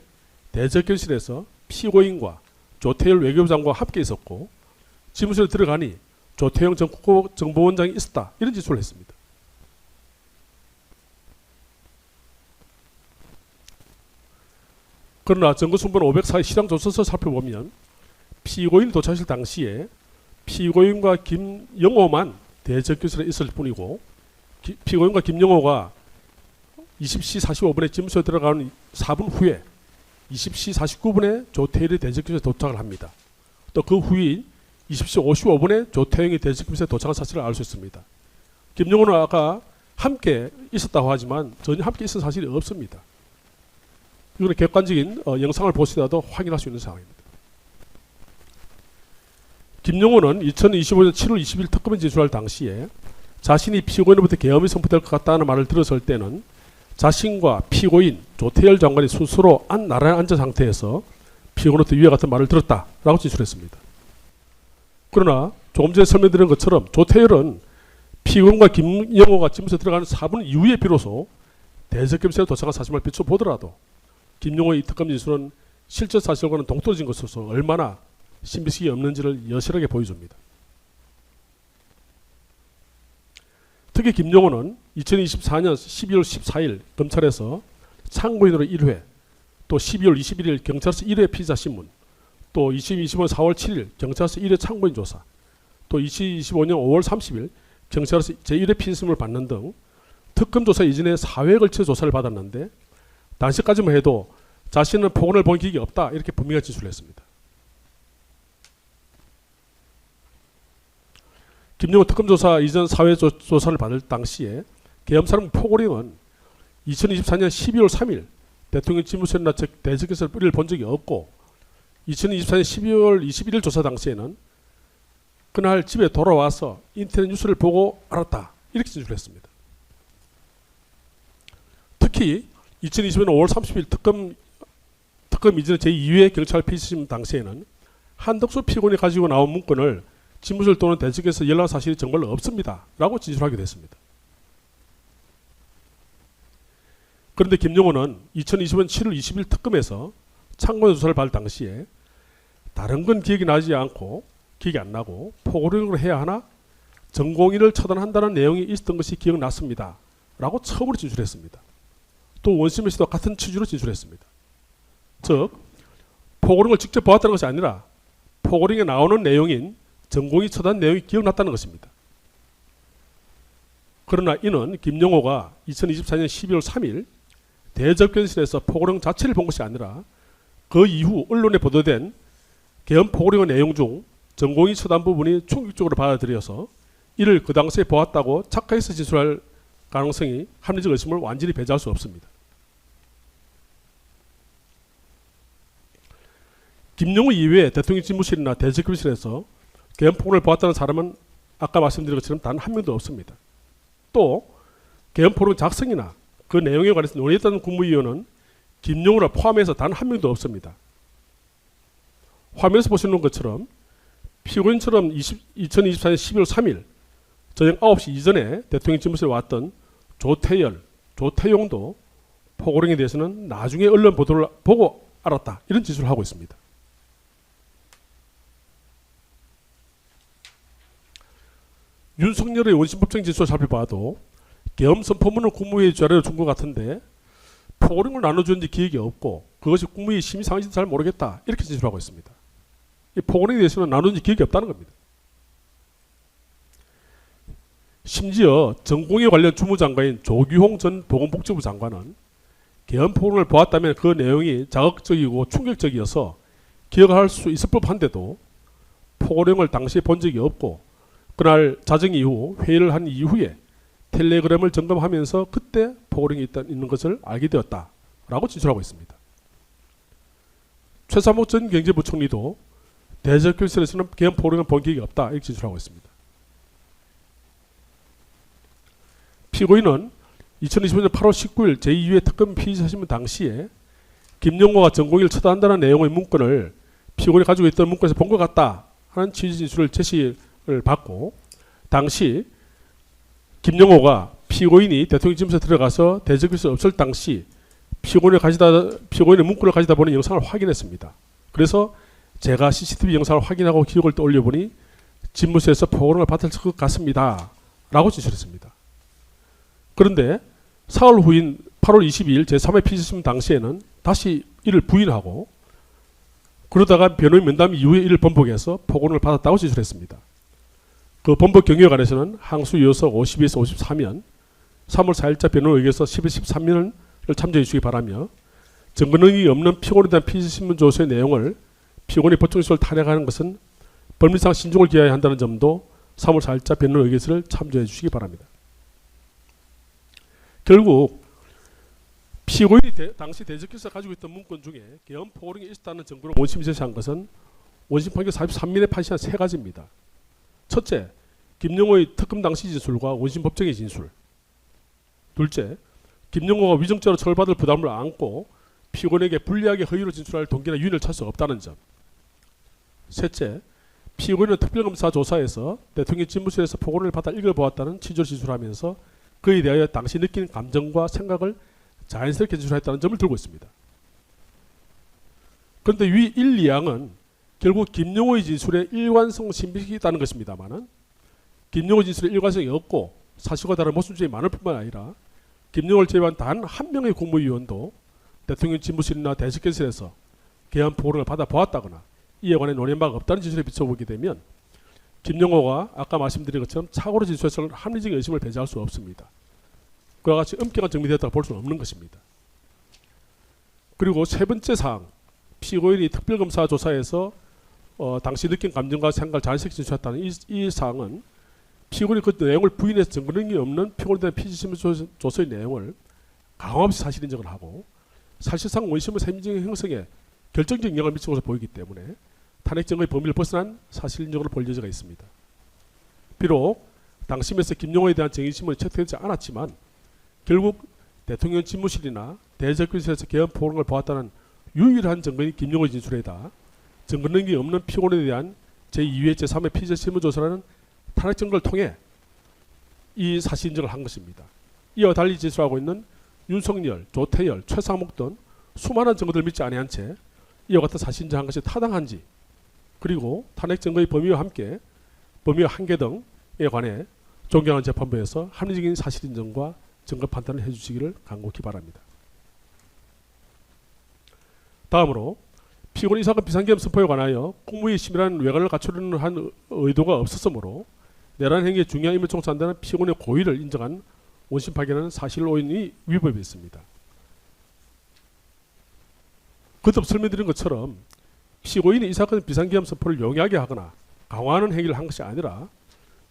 대적견실에서 피고인과 조태열 외교부 장관과 함께 있었고 집무실에 들어가니 조태영 전 국정보원장이 있었다 이런 진술을 했습니다. 그러나 증거순번 504의 실황조서서 살펴보면 피고인이 도착했을 당시에 피고인과 김영호만 대적교실에 있을 뿐이고 피고인과 김영호가 20시 45분에 집무실에 들어가는 4분 후에 20시 49분에 조태일이 대적교실에 도착을 합니다. 또 그 후인 20시 55분에 조태영이 대적교실에 도착한 사실을 알 수 있습니다. 김영호는 아까 함께 있었다고 하지만 전혀 함께 있은 사실이 없습니다. 이거는 객관적인 영상을 보시더라도 확인할 수 있는 상황입니다. 김영호는 2025년 7월 20일 특검에 진술할 당시에 자신이 피고인으로부터 계엄이 선포될 것 같다는 말을 들었을 때는 자신과 피고인 조태열 장관이 스스로 나란히 앉은 상태에서 피고인으로부터 위와 같은 말을 들었다라고 진술했습니다. 그러나 조금 전에 설명드린 것처럼 조태열은 피고인과 김영호가 집무실에 들어가는 4분 이후에 비로소 대적검찰에 도착한 사실을 비춰보더라도 김영호의 특검 진술은 실제 사실과는 동떨어진 것으로서 얼마나 신빙성이 없는지를 여실하게 보여줍니다. 특히 김영호는 2024년 12월 14일 검찰에서 참고인으로 1회, 또 12월 21일 경찰서 1회 피의자신문, 또 2025년 4월 7일 경찰서 1회 참고인 조사, 또 2025년 5월 30일 경찰서 제1회 피의자신문을 받는 등 특검 조사 이전에 4회에 걸쳐 조사를 받았는데 당시까지만 해도 자신은 폭언을 본 기억이 없다 이렇게 분명히 진술했습니다. 김영호 특검조사 이전 4회 조사를 받을 당시에 계엄사령 포고령은 2024년 12월 3일 대통령 집무실이나 즉 대적에서 뿌리를 본 적이 없고 2024년 12월 21일 조사 당시에는 그날 집에 돌아와서 인터넷 뉴스를 보고 알았다 이렇게 진술했습니다. 특히 2020년 5월 30일 특검 이전의 제2회 경찰 피의심 당시에는 한덕수 피고인이 가지고 나온 문건을 집무실 또는 대책에서 연락 사실이 정말로 없습니다 라고 진술하게 됐습니다. 그런데 김용호는 2020년 7월 20일 특검에서 참고인 조사를 받을 당시에 다른 건 기억이 나지 않고 기억이 안 나고 포고령으로 해야 하나 전공의를 처단한다는 내용이 있었던 것이 기억났습니다 라고 처음으로 진술했습니다. 또 원심에서도 같은 취지로 진술했습니다. 즉 포고령을 직접 보았다는 것이 아니라 포고령에 나오는 내용인 전공의 처단 내용이 기억났다는 것입니다. 그러나 이는 김용호가 2024년 12월 3일 대접견실에서 포고령 자체를 본 것이 아니라 그 이후 언론에 보도된 계엄 포고령의 내용 중 전공의 처단 부분이 충격적으로 받아들여서 이를 그 당시에 보았다고 착각해서 진술할 가능성이 합리적 의심을 완전히 배제할 수 없습니다. 김용호 이외에 대통령 집무실이나 대책교실에서 계엄 포고령을 보았다는 사람은 아까 말씀드린 것처럼 단 한 명도 없습니다. 또 계엄 포고령 작성이나 그 내용에 관해서 논의했던 국무위원은 김용호를 포함해서 단 한 명도 없습니다. 화면에서 보시는 것처럼 피고인처럼 2024년 12월 3일 저녁 9시 이전에 대통령 집무실에 왔던 조태열, 조태용도 포고령에 대해서는 나중에 언론 보도를 보고 알았다 이런 진술을 하고 있습니다. 윤석열의 원심법정 진술을 살펴봐도 계엄 선포문은 국무회의 자료를 준 것 같은데 포고령을 나눠주는지 기억이 없고 그것이 국무회의 심의 상황인지 잘 모르겠다 이렇게 진술하고 있습니다. 이 포고령에 대해서는 나누는지 기억이 없다는 겁니다. 심지어 전공에 관련 주무장관인 조규홍 전 보건복지부 장관은 계엄 포고령을 보았다면 그 내용이 자극적이고 충격적이어서 기억할 수 있을 법한데도 포고령을 당시에 본 적이 없고 그날 자정 이후 회의를 한 이후에 텔레그램을 점검하면서 그때 포고령이 있는 것을 알게 되었다라고 진술하고 있습니다. 최상목 전 경제부총리도 대적교실에서는 계엄 포고령을 본 기억이 없다 이렇게 진술하고 있습니다. 피고인은 2025년 8월 19일 제2회 특검 피의자신문 당시에 김용호가 전공의를 처단한다는 내용의 문건을 피고인이 가지고 있던 문건에서 본 것 같다 하는 취지 진술을 제시를 받고 당시 김용호가 피고인이 대통령 집무실에 들어가서 대적교실 없을 당시 피고인의 문건을 가지다 보는 영상을 확인했습니다. 그래서 제가 CCTV 영상을 확인하고 기록을 떠올려 보니 집무실에서 포고령을 받을 것 같습니다 라고 진술했습니다. 그런데 사흘 후인 8월 22일 제3회 피의자신문 당시에는 다시 이를 부인하고 그러다가 변호인 면담 이후에 이를 번복해서 포고령을 받았다고 진술했습니다. 그 번복 경위에 관해서는 항소 요서 52에서 53면 3월 4일자 변호의에서 10일 13면을 참조해 주시기 바라며 증거능력이 없는 피고인에 대한 피의자신문 조서의 내용을 피고인이 법정시효를 탄핵하는 것은 법리상 신중을 기해야 한다는 점도 3월 4일자 변호의견서를 참조해 주시기 바랍니다. 결국 피고인이 당시 대적교실에서 가지고 있던 문건 중에 계엄 포고령이 있었다는 증거로 원심이 제시한 것은 원심 판결 43면에 판시한 세 가지입니다. 첫째, 김용호의 특검 당시 진술과 원심 법정의 진술. 둘째, 김용호가 위정죄로 처벌받을 부담을 안고 피고인에게 불리하게 허위로 진술할 동기나 유인을 찾을 수 없다는 점. 셋째, 피고인은 특별검사 조사에서 대통령 집무실에서 포고령을 받아 읽어보았다는 취지로 진술하면서 그에 대하여 당시 느낀 감정과 생각을 자연스럽게 진술했다는 점을 들고 있습니다. 그런데 위 1, 2항은 결국 김용호의 진술에 일관성 신빙이 있다는 것입니다만은 김용호 진술에 일관성이 없고 사실과 다른 모순점이 많을 뿐만 아니라 김용호를 제외한 단 한 명의 국무위원도 대통령 집무실이나 대식회실에서 개헌 보고를 받아보았다거나 이에 관해 논의한 바가 없다는 진술에 비춰보게 되면 김영호가 아까 말씀드린 것처럼 착오로 진술했을 합리적인 의심을 배제할 수 없습니다. 그와 같이 엄격한 정리되었다고 볼 수는 없는 것입니다. 그리고 세 번째 사항, 피고인이 특별검사 조사에서 당시 느낀 감정과 생각을 자의식 진술했다는 이 사항은 피고인이 그 내용을 부인해서 증거 능력이 없는 피고인에 대한 피지신문조서의 내용을 강함없이 사실 인정을 하고 사실상 원심의 세민적 형성에 결정적 영향을 미치고 보이기 때문에 탄핵 증거의 범위를 벗어난 사실 인정으로 볼 여지가 있습니다. 비록 당심에서 김용호에 대한 정의신문이 채택되지 않았지만 결국 대통령 집무실이나 대적교실에서 개헌 포럼을 보았다는 유일한 증거인 김용호의 진술에다 증거 능력이 없는 피고인에 대한 제2회 제3회 피지신문조사라는 탄핵 증거를 통해 이 사실 인정을 한 것입니다. 이와 달리 진술하고 있는 윤석열, 조태열, 최상목 등 수많은 증거들을 믿지 아니한 채 이와 같은 사실 인정한 것이 타당한지 그리고 탄핵 증거의 범위와 함께 범위와 한계 등에 관해 존경하는 재판부에서 합리적인 사실 인정과 증거 판단을 해주시기를 간곡히 바랍니다. 다음으로 피고인 이 사건 비상계엄 선포에 관하여 국무의 심의라는 외관을 갖추려는 한 의도가 없었으므로 내란 행위에 중요한 임을 총수한다는 피고인의 고의를 인정한 원심 파견하는 사실 오인이 위법이 있습니다. 거듭 설명드린 것처럼 피고인이 이 사건 비상계엄 선포를 용이하게 하거나 강화하는 행위를 한 것이 아니라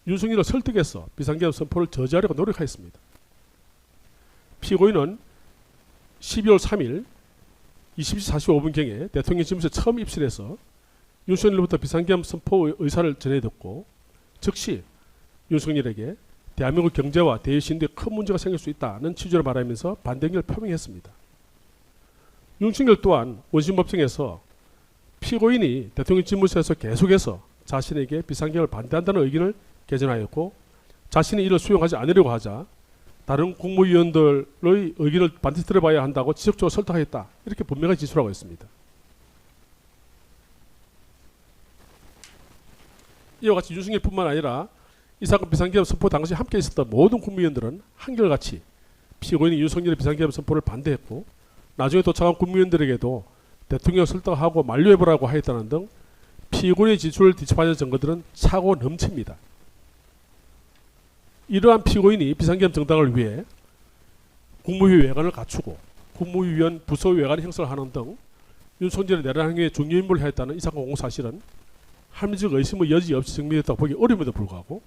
윤석열을 설득해서 비상계엄 선포를 저지하려고 노력하였습니다. 피고인은 12월 3일 20시 45분경에 대통령 집무실에 처음 입실해서 윤석열로부터 비상계엄 선포 의사를 전해 듣고 즉시 윤석열에게 대한민국 경제와 대외 신도에 큰 문제가 생길 수 있다는 취지로 말하면서 반대 의견을 표명했습니다. 윤석열 또한 원심법정에서 피고인이 대통령 집무실에서 계속해서 자신에게 비상계엄을 반대한다는 의견을 개진하였고 자신이 이를 수용하지 않으려고 하자 다른 국무위원들의 의견을 반드시 들어봐야 한다고 지속적으로 설득하였다. 이렇게 분명하게 진술하고 있습니다. 이와 같이 윤석열뿐만 아니라 이 사건 비상계엄 선포 당시 함께 있었던 모든 국무위원들은 한결같이 피고인이 윤석열의 비상계엄 선포를 반대했고 나중에 도착한 국무위원들에게도 대통령 설득하고 만료해보라고 하였다는 등 피고인의 진술을 뒤집어하는 증거들은 차고 넘칩니다. 이러한 피고인이 비상계엄 정당을 위해 국무회의 외관을 갖추고 국무위원 부서 외관 형성을 하는 등 윤석열의 내란 행위에 중요 임무를 하였다는 이 사건 공사실은 합리적 의심의 여지 없이 증명됐다고 보기 어려움에도 불구하고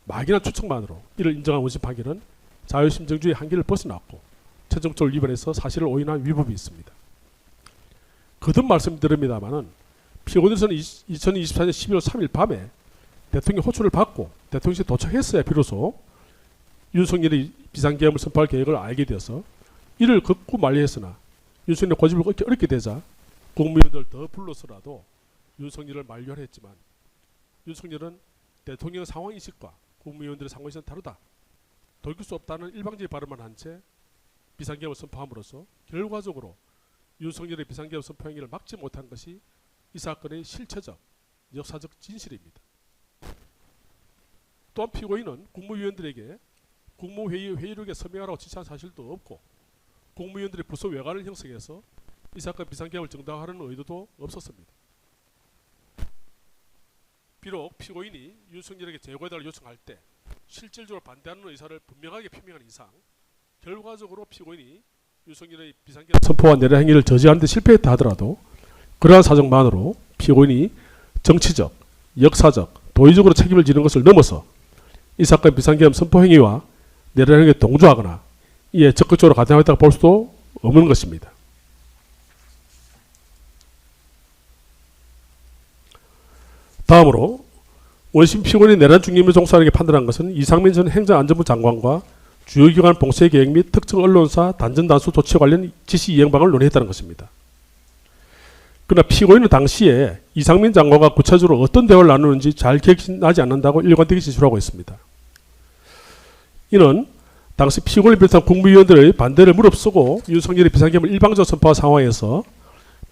막연한 추측만으로 이를 인정한 원심 판결은 자유심증주의 한계를 벗어났고 최종적으로 위반해서 사실을 오인한 위법이 있습니다. 거듭 말씀드립니다마는 피고인으로서는 2024년 12월 3일 밤에 대통령 호출을 받고 대통령실에 도착했어야 비로소 윤석열이 비상계엄을 선포할 계획을 알게 되어서 이를 극구 만리했으나 윤석열의 고집을 끊기 어렵게 되자 국무위원들 더 불러서라도 윤석열을 만류하려 했지만 윤석열은 대통령 상황인식과 국무위원들의 상황인식은 다르다. 돌이킬 수 없다는 일방적인 발언만 한 채 비상계엄을 선포함으로써 결과적으로 윤석열의 비상계엄 선포 행위를 막지 못한 것이 이 사건의 실체적, 역사적 진실입니다. 또한 피고인은 국무위원들에게 국무회의 회의록에 서명하라고 지시한 사실도 없고 국무위원들의 부서 외관을 형성해서 이 사건 비상계엄을 정당화하는 의도도 없었습니다. 비록 피고인이 윤석열에게 재고해달라고 요청할 때 실질적으로 반대하는 의사를 분명하게 표명한 이상 결과적으로 피고인이 윤석열의 비상계엄 선포와 내란 행위를 저지하는 데 실패했다 하더라도 그러한 사정만으로 피고인이 정치적, 역사적, 도의적으로 책임을 지는 것을 넘어서 이 사건 비상계엄 선포 행위와 내란 행위에 동조하거나 이에 적극적으로 가담했다고 볼 수도 없는 것입니다. 다음으로 원심 피고인이 내란 중임을 종사하게 판단한 것은 이상민 전 행정안전부 장관과 주요 기관 봉쇄 계획 및 특정 언론사 단전 단수 조치 관련 지시 이행 방안을 논의했다는 것입니다. 그러나 피고인은 당시에 이상민 장관과 구체적으로 어떤 대화를 나누는지 잘 기억나지 않는다고 일관되게 진술하고 있습니다. 이는 당시 피고인을 비롯한 국무위원들의 반대를 무릅쓰고 윤석열이 비상계엄을 일방적으로 선포한 상황에서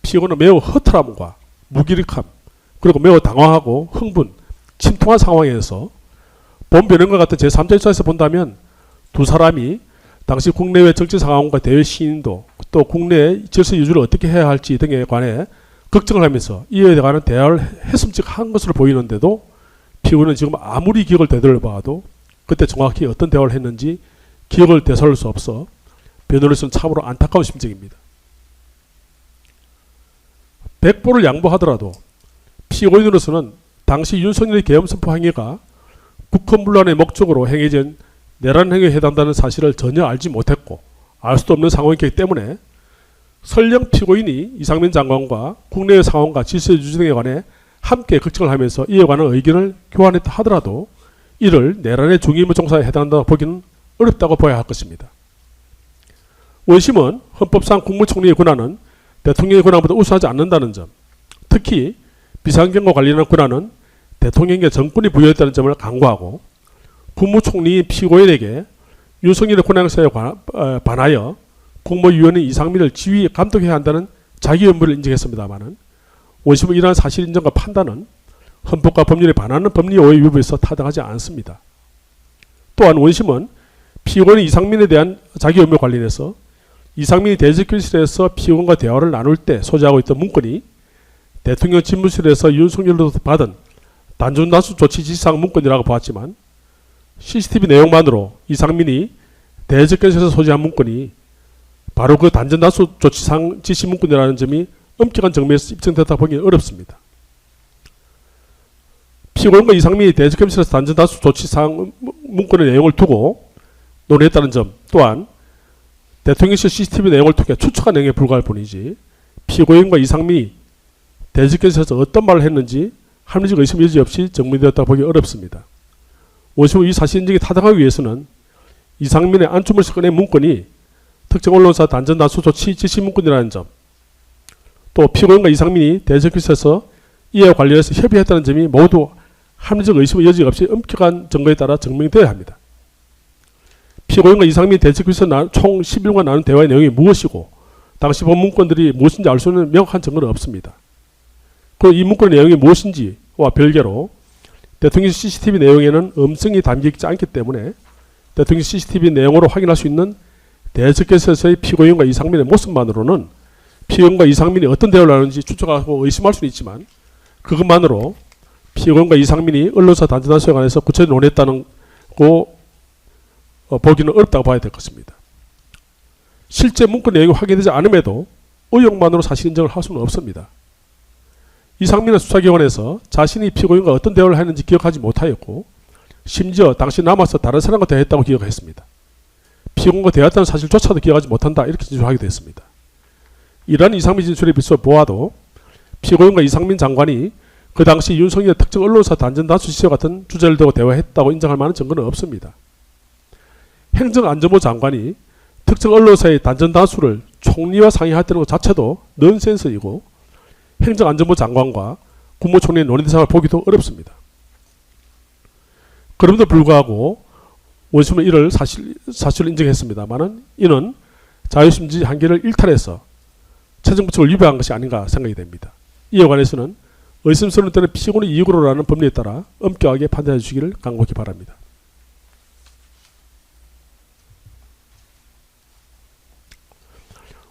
피고인은 매우 허탈함과 무기력함 그리고 매우 당황하고 흥분, 침통한 상황에서 본 변호인과 같은 제3자 입장에서 본다면 두 사람이 당시 국내외 정치 상황과 대외 신인도 또 국내 질서 유지를 어떻게 해야 할지 등에 관해 걱정을 하면서 이에 관한 대화를 했음직한 것으로 보이는데도 피고인은 지금 아무리 기억을 되돌려 봐도 그때 정확히 어떤 대화를 했는지 기억을 되살릴 수 없어 변호인으로서는 참으로 안타까운 심정입니다. 백보를 양보하더라도 피고인으로서는 당시 윤석열의 계엄 선포 행위가 국헌문란의 목적으로 행해진 내란 행위에 해당한다는 사실을 전혀 알지 못했고 알 수도 없는 상황이기 때문에 설령 피고인이 이상민 장관과 국내의 상황과 질서 유지 등에 관해 함께 걱정을 하면서 이에 관한 의견을 교환했다 하더라도 이를 내란의 중의무 종사에 해당한다고 보기는 어렵다고 봐야 할 것입니다. 원심은 헌법상 국무총리의 권한은 대통령의 권한보다 우수하지 않는다는 점, 특히 비상경과 관련한 권한은 대통령에게 정권이 부여했다는 점을 강구하고 국무총리인 피고인에게 윤석열의 권한행사에 반하여 국무위원회 이상민을 지휘 감독해야 한다는 자기 의무를 인정했습니다마는 원심은 이러한 사실 인정과 판단은 헌법과 법률에 반하는 법리 오해 위반에서 타당하지 않습니다. 또한 원심은 피고인 이상민에 대한 자기 의무 관련해서 이상민이 대직교실에서 피고인과 대화를 나눌 때 소지하고 있던 문건이 대통령 집무실에서 윤석열로부터 받은 단존단수 조치 지시사항 문건이라고 보았지만 CCTV 내용만으로 이상민이 대직교실에서 소지한 문건이 바로 그 단전단수 조치상 지시 문건이라는 점이 엄격한 정면에서 입증됐다 보기는 어렵습니다. 피고인과 이상민이 대직검실에서 단전단수 조치상 문건의 내용을 두고 논의했다는 점 또한 대통령실 CCTV 내용을 통해 추측한 내용에 불과할 뿐이지 피고인과 이상민이 대직검실에서 어떤 말을 했는지 합리적 의심 여지 없이 증명되었다 보기 어렵습니다. 원심은 이 사실 인정이 타당하기 위해서는 이상민의 안주물서 꺼낸 문건이 특정 언론사 단전단수 조치 지시 문건이라는 점, 또 피고인과 이상민이 대적기에서 이에 관련해서 협의했다는 점이 모두 합리적 의심의 여지가 없이 엄격한 증거에 따라 증명되어야 합니다. 피고인과 이상민이 대적기에서 총 11분 나눈 대화의 내용이 무엇이고 당시 본 문건들이 무엇인지 알 수 있는 명확한 증거는 없습니다. 그리고 이 문건의 내용이 무엇인지와 별개로 대통령 CCTV 내용에는 음성이 담겨있지 않기 때문에 대통령 CCTV 내용으로 확인할 수 있는 대적께서의 피고인과 이상민의 모습만으로는 피고인과 이상민이 어떤 대화를 나누는지 추측하고 의심할 수는 있지만 그것만으로 피고인과 이상민이 언론사 단전단수에 관해서 구체적으로 논했다는 거 보기는 어렵다고 봐야 될 것입니다. 실제 문건 내용이 확인되지 않음에도 의혹만으로 사실 인정을 할 수는 없습니다. 이상민은 수사기관에서 자신이 피고인과 어떤 대화를 했는지 기억하지 못하였고 심지어 당시 남아서 다른 사람과 대화했다고 기억했습니다. 피고인과 대화했다는 사실조차도 기억하지 못한다 이렇게 진술하기도 했습니다. 이러한 이상민 진술에 비춰 보아도 피고인과 이상민 장관이 그 당시 윤석열 특정 언론사 단전단수 지시와 같은 주제를 두고 대화했다고 인정할 만한 증거는 없습니다. 행정안전부 장관이 특정 언론사의 단전단수를 총리와 상의했다는 것 자체도 넌센스이고 행정안전부 장관과 국무총리의 논의 대상을 보기도 어렵습니다. 그럼에도 불구하고 원심은 이를 사실을 인정했습니다만은 이는 자유심지 한계를 일탈해서 최종부칙을 위배한 것이 아닌가 생각이 됩니다. 이에 관해서는 의심스러운 때는 피고인의 이익으로라는 법리에 따라 엄격하게 판단해 주시기를 간곡히 바랍니다.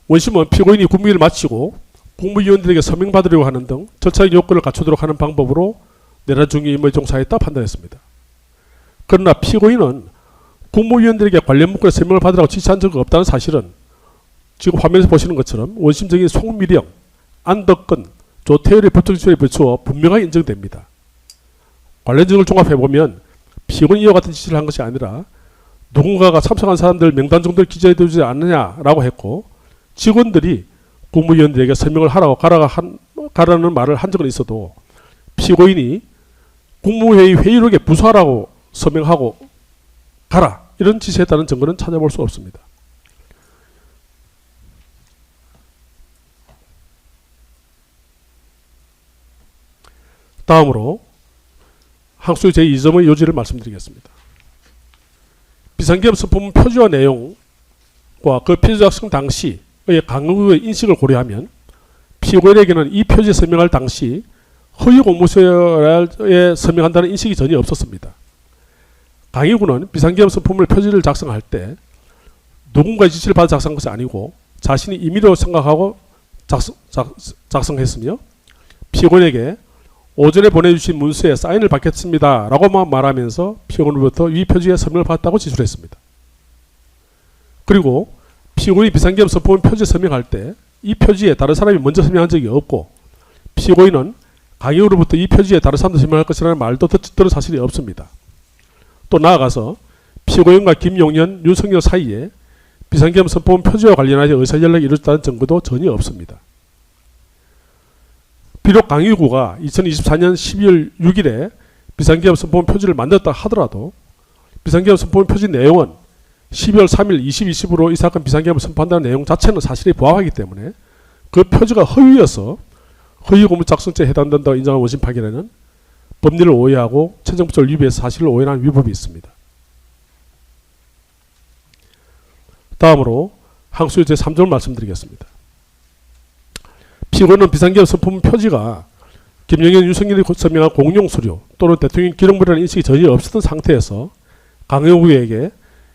원심은 피고인이 국무회의를 마치고 국무위원들에게 서명받으려고 하는 등 절차적 요건을 갖추도록 하는 방법으로 내란 중의 임무에 종사했다 판단했습니다. 그러나 피고인은 국무위원들에게 관련 문건에 서명을 받으라고 지시한 적이 없다는 사실은 지금 화면에서 보시는 것처럼 원심적인 송미령, 안덕근, 조태열의 법적 지시에 비추어 분명하게 인정됩니다. 관련 증거를 종합해보면 피고인이 이와 같은 지시를 한 것이 아니라 누군가가 참석한 사람들 명단 정도를 기재해두지 않느냐라고 했고 직원들이 국무위원들에게 서명을 하라고 가라는 말을 한 적은 있어도 피고인이 국무회의 회의록에 부서하라고 서명하고 가라 이런 지시했다는 증거는 찾아볼 수 없습니다. 다음으로 항소의 제2점의 요지를 말씀드리겠습니다. 비상계엄 선포문 표지와 내용과 그 표지 작성 당시의 강의의 인식을 고려하면 피고인에게는 이 표지에 서명할 당시 허위 공무서에 서명한다는 인식이 전혀 없었습니다. 강의구는 비상계엄 선포문의 표지를 작성할 때 누군가의 지시를 받아 작성한 것이 아니고 자신이 임의로 생각하고 작성했으며 피고인에게 오전에 보내주신 문서에 사인을 받겠습니다 라고만 말하면서 피고인으로부터 위 표지에 서명을 받았다고 진술했습니다. 그리고 피고인이 비상계엄 선포문 표지에 서명할 때 이 표지에 다른 사람이 먼저 서명한 적이 없고 피고인은 강의로부터 이 표지에 다른 사람도 서명할 것이라는 말도 들은 사실이 없습니다. 또 나아가서 피고인과 김용년, 윤석열 사이에 비상계엄 선포문 표지와 관련하여 의사연락이 이루어졌다는 증거도 전혀 없습니다. 비록 강의구가 2024년 12월 6일에 비상계엄 선포문 표지를 만들었다 하더라도 비상계엄 선포문 표지 내용은 12월 3일 2020으로 이 사건 비상계엄을 선포한다는 내용 자체는 사실에 부합하기 때문에 그 표지가 허위여서 허위 공문 작성죄에 해당된다고 인정한 원심 판결에는 법리를 오해하고 천정부처를 위배해서 사실을 오해한 위법이 있습니다. 다음으로 항소의 제3조를 말씀드리겠습니다. 피고인은 비상계엄 선포문 표지가 김영현, 윤석열이 서명한 공용서류 또는 대통령 기록물이라는 인식이 전혀 없었던 상태에서 강의구에게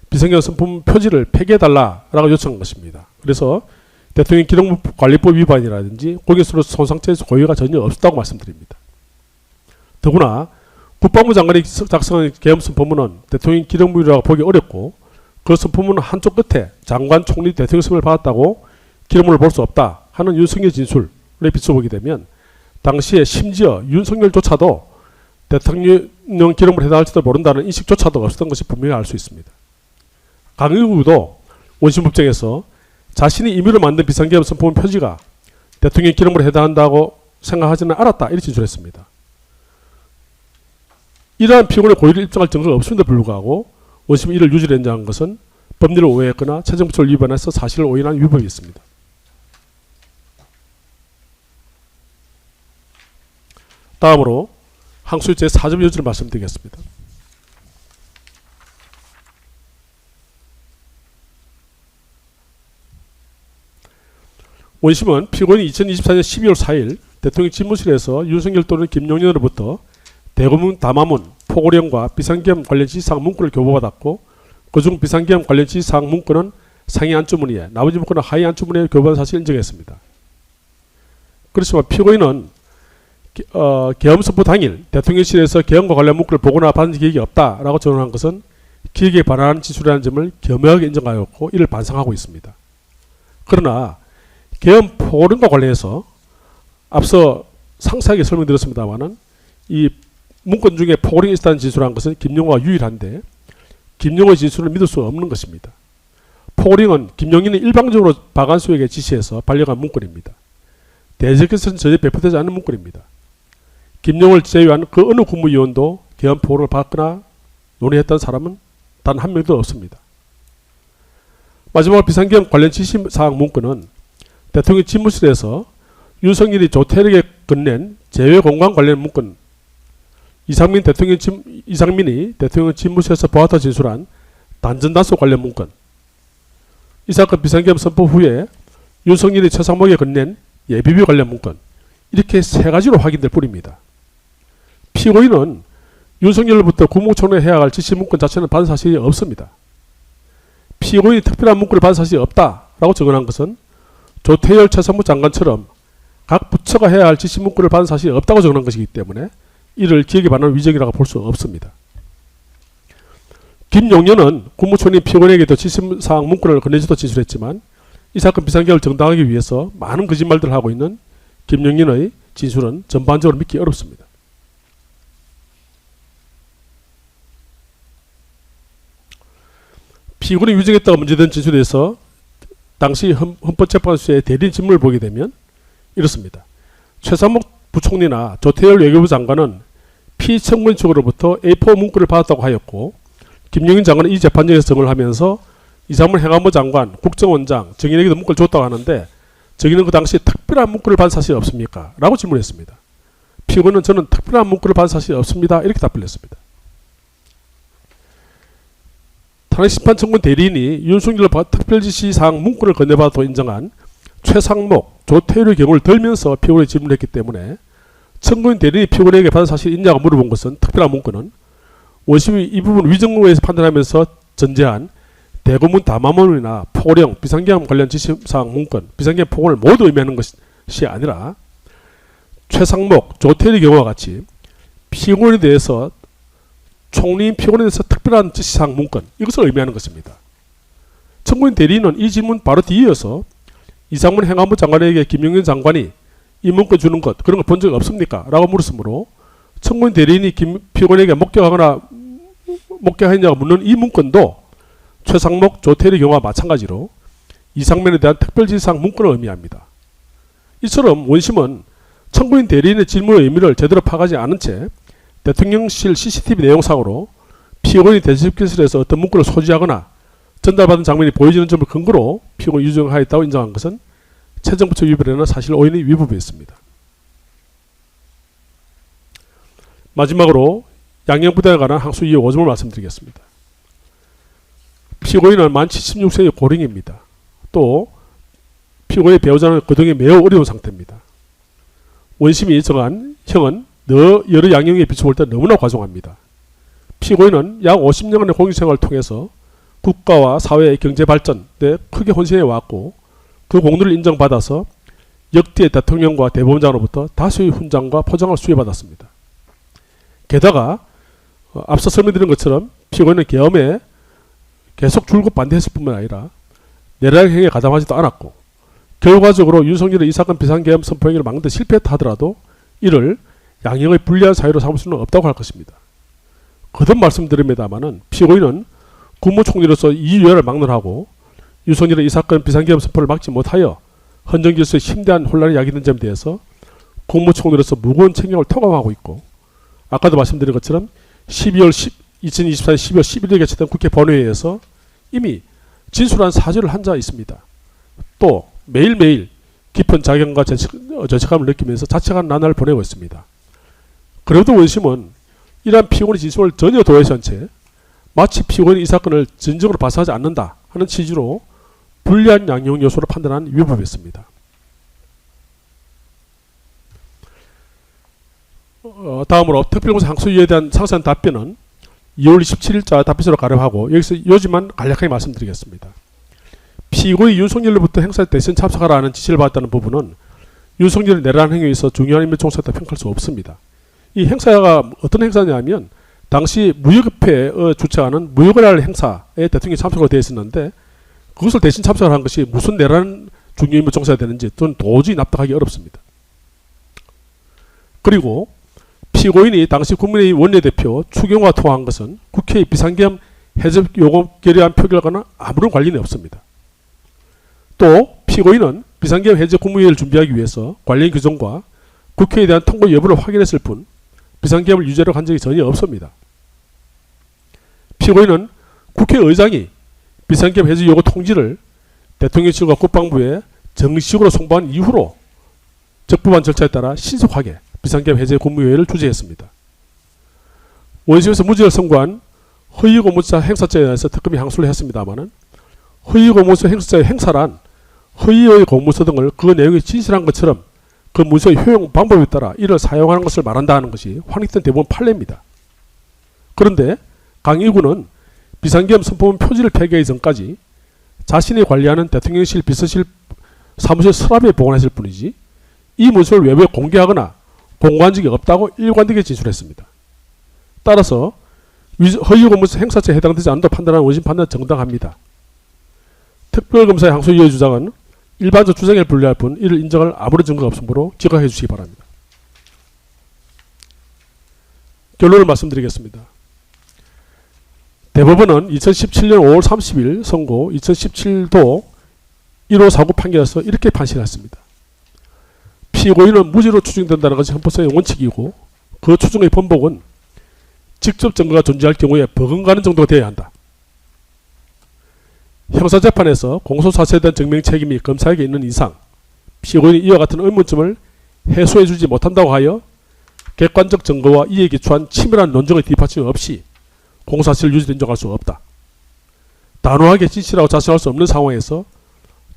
비상계엄 선포문 표지를 폐기해달라라고 요청한 것입니다. 그래서 대통령 기록물 관리법 위반이라든지 공개서류 손상죄에서 고의가 전혀 없었다고 말씀드립니다. 더구나 국방부 장관이 작성한 계엄 선포문은 대통령 기록물이라고 보기 어렵고 그 선포문은 한쪽 끝에 장관, 총리, 대통령 서명을 받았다고 기록물을 볼 수 없다 하는 윤석열 진술에 비춰보게 되면 당시에 심지어 윤석열조차도 대통령 기록물에 해당할지도 모른다는 인식조차도 없었던 것이 분명히 알 수 있습니다. 강의구도 원심법정에서 자신이 임의로 만든 비상계엄 선포문 표지가 대통령 기록물에 해당한다고 생각하지는 않았다 이렇게 진술했습니다. 이러한 피고인의 고의를 입증할 증거가 없음에도 불구하고 원심이 이를 유죄로 인정한 것은 법리를 오해했거나 최종부처를 위반해서 사실을 오인한 위법이 있습니다. 다음으로 항소의 제4점 여지를 말씀드리겠습니다. 원심은 피고인이 2024년 12월 4일 대통령 집무실에서 윤석열 또는 김용현으로부터 대검문 담화문, 포고령과 비상계엄 관련 지시사항 문구를 교부받았고 그중 비상계엄 관련 지시사항 문구는 상위 안주문의에 나머지 문구는 하위 안주문의에 교부받은 사실을 인정했습니다. 그렇지만 피고인은 계엄 선포 당일 대통령실에서 계엄과 관련 문구를 보거나 받은 기획이 없다라고 전언한 것은 기획에 반하는 진술이라는 점을 겸허하게 인정하였고 이를 반성하고 있습니다. 그러나 계엄 포고령과 관련해서 앞서 상세하게 설명드렸습니다만은 이 문건 중에 포고령이 있다는 진술한 것은 김용호가 유일한데 김용호의 진술을 믿을 수 없는 것입니다. 포고령은 김용인이 일방적으로 박안수에게 지시해서 발령한 문건입니다. 대책에서는 전혀 배포되지 않는 문건입니다. 김용호를 제외한 그 어느 국무위원도 계엄 포고를 받거나 논의했던 사람은 단 한 명도 없습니다. 마지막으로 비상계엄 관련 지시사항 문건은 대통령 집무실에서 윤석열이 조태력에 건넨 재외공간 관련 문건 이상민이 대통령 집무실에서 보았다 진술한 단전단속 관련 문건 이 사건 비상계엄 선포 후에 윤석열이 최상목에 건넨 예비비 관련 문건 이렇게 세 가지로 확인될 뿐입니다. 피고인은 윤석열로부터 국무총리에 해야 할 지시 문건 자체는 받은 사실이 없습니다. 피고인이 특별한 문건을 받은 사실이 없다라고 증언한 것은 조태열 최상무 장관처럼 각 부처가 해야 할 지시 문건을 받은 사실이 없다고 증언한 것이기 때문에 이를 기획에 반하는 위증이라고 볼 수 없습니다. 김용현은 국무총리 피고인에게도 지시사항 문건을 건네지도 진술했지만 이 사건 비상계엄을 정당하기 위해서 많은 거짓말들을 하고 있는 김용현의 진술은 전반적으로 믿기 어렵습니다. 피고인이 위증했다가 문제된 진술에서 당시 헌법재판소의 대리인 진문을 보게 되면 이렇습니다. 최상목 부총리나 조태열 외교부 장관은 피청문 측으로부터 A4 문구를 받았다고 하였고 김용인 장관은 이 재판정에서 증언을 하면서 이상문 행안부 장관, 국정원장, 정인에게도 문구를 줬다고 하는데 정인은 그 당시 특별한 문구를 받은 사실이 없습니까? 라고 질문했습니다. 피고인은 저는 특별한 문구를 받은 사실이 없습니다. 이렇게 답변을 했습니다. 탄핵심판청문 대리인이 윤석열 특별지시사항 문구를 건네받아도 인정한 최상목, 조태율의 경우를 들면서 피고인에 질문했기 때문에 청구인 대리인이 피고인에게 받은 사실이 있냐고 물어본 것은 특별한 문구는 원심이 이 부분 위증으로 해서 판단하면서 전제한 대고문 담화문이나 포령, 비상계엄 관련 지시사항 문건, 비상계엄 포고를 모두 의미하는 것이 아니라 최상목, 조태일의 경우와 같이 피고인에 대해서 총리인 피고인에 대해서 특별한 지시사항 문건, 이것을 의미하는 것입니다. 청구인 대리인은 이 질문 바로 뒤이어서 이상문 행안부 장관에게 김용현 장관이 이 문건 주는 것 그런 걸 본 적 없습니까? 라고 물었으므로 청구인 대리인이 피고인에게 목격했냐고 묻는 이 문건도 최상목, 조태일의 경우와 마찬가지로 이상면에 대한 특별지시사항 문건을 의미합니다. 이처럼 원심은 청구인 대리인의 질문의 의미를 제대로 파악하지 않은 채 대통령실 CCTV 내용상으로 피고인이 대집기실에서 어떤 문건을 소지하거나 전달받은 장면이 보여지는 점을 근거로 피고인 유죄하였다고 인정한 것은 채정부처 위반에는 사실 오인이 위법했습니다. 마지막으로 양형부대에 관한 항소 이유 5점을 말씀드리겠습니다. 피고인은 만 76세의 고령입니다. 또 피고인의 배우자는 거동이 매우 어려운 상태입니다. 원심이 정한 형은 여러 양형에 비춰볼 때 너무나 과중합니다. 피고인은 약 50년간의 공직생활을 통해서 국가와 사회의 경제 발전에 크게 헌신해 왔고 그 공로를 인정받아서 역대 대통령과 대법원장으로부터 다수의 훈장과 포장을 수여받았습니다. 게다가 앞서 설명드린 것처럼 피고인은 계엄에 계속 줄곧 반대했을 뿐만 아니라 내란 행위에 가담하지도 않았고 결과적으로 윤석열의 이 사건 비상계엄 선포 행위를 막는 데 실패했다 하더라도 이를 양형의 불리한 사유로 삼을 수는 없다고 할 것입니다. 거듭 말씀드립니다마는 피고인은 국무총리로서 이 유혈을 막론하고 윤석열의 이 사건 비상계엄 선포를 막지 못하여 헌정질서에 심대한 혼란이 야기된 점에 대해서 국무총리로서 무거운 책임을 통감하고 있고 아까도 말씀드린 것처럼 2024년 12월 11일에 개최된 국회 본회의에서 이미 진술한 사죄를 한 자 있습니다. 또 매일매일 깊은 자경과 죄책감을 느끼면서 자책한 나날을 보내고 있습니다. 그래도 원심은 이러한 피고인의 진술을 전혀 도외시한 채 마치 피고인이 이 사건을 진정으로 봐서하지 않는다 하는 취지로 불리한 양형 요소로 판단한 위법했습니다. 다음으로 특별공사 항소유예에 대한 상세한 답변은 2월 27일자 답변서로 가름하고 여기서 요지만 간략하게 말씀드리겠습니다. 피고인 윤석열로부터 행사에 대신 참석하라 하는 지시를 받았다는 부분은 윤석열의 내란 행위에 있어 중요한 인물 종사였다 평가할 수 없습니다. 이 행사가 어떤 행사냐면 당시 무역협회에 주최하는 무역을 할 행사에 대통령이 참석을 되어 있었는데 그것을 대신 참석을 한 것이 무슨 내란 중요 인물 종사가 되는지 저는 도저히 납득하기 어렵습니다. 그리고 피고인이 당시 국민의힘 원내대표 추경호와 통화한 것은 국회의 비상계엄 해제 요구 결의안 표결과는 아무런 관련이 없습니다. 또 피고인은 비상계엄 해제 국무회의를 준비하기 위해서 관련 규정과 국회에 대한 통보 여부를 확인했을 뿐 비상계엄을 유죄로 한 적이 전혀 없습니다. 피고인은 국회의장이 비상계엄 해제 요구 통지를 대통령실과 국방부에 정식으로 송부한 이후로 적법한 절차에 따라 신속하게 비상계엄 해제 국무회의를 주재했습니다. 원심에서 무죄를 선고한 허위공무사 행사죄에 대해서 특검이 항소를 했습니다마는 허위공무사 행사죄의 행사란 허위의 공무서 등을 그 내용이 진실한 것처럼 그 문서의 효용 방법에 따라 이를 사용하는 것을 말한다 하는 것이 확립된 대부분 판례입니다. 그런데 강 일구는 비상계엄 선포문 표지를 폐기하기 전까지 자신이 관리하는 대통령실 비서실 사무실 서랍에 보관했을 뿐이지 이 문서를 외부에 공개하거나 공고한 적이 없다고 일관되게 진술했습니다. 따라서 허위공무서 행사죄에 해당되지 않는다고 판단하는 원심 판단은 정당합니다. 특별검사의 항소유예 주장은 일반적 주장에 불리할 뿐 이를 인정할 아무런 증거가 없으므로 기각해 주시기 바랍니다. 결론을 말씀드리겠습니다. 대법원은 2017년 5월 30일 선고 2017도 1호 사고 판결에서 이렇게 판시했습니다. 피고인은 무죄로 추정된다는 것이 헌법상의 원칙이고 그 추정의 번복은 직접 증거가 존재할 경우에 버금가는 정도가 되어야 한다. 형사재판에서 공소사실에 대한 증명 책임이 검사에게 있는 이상 피고인이 이와 같은 의문점을 해소해주지 못한다고 하여 객관적 증거와 이에 기초한 치밀한 논정의 뒷받침 없이 공소사실을 유죄로 인정할 수가 없다. 단호하게 진실하고 자신할 수 없는 상황에서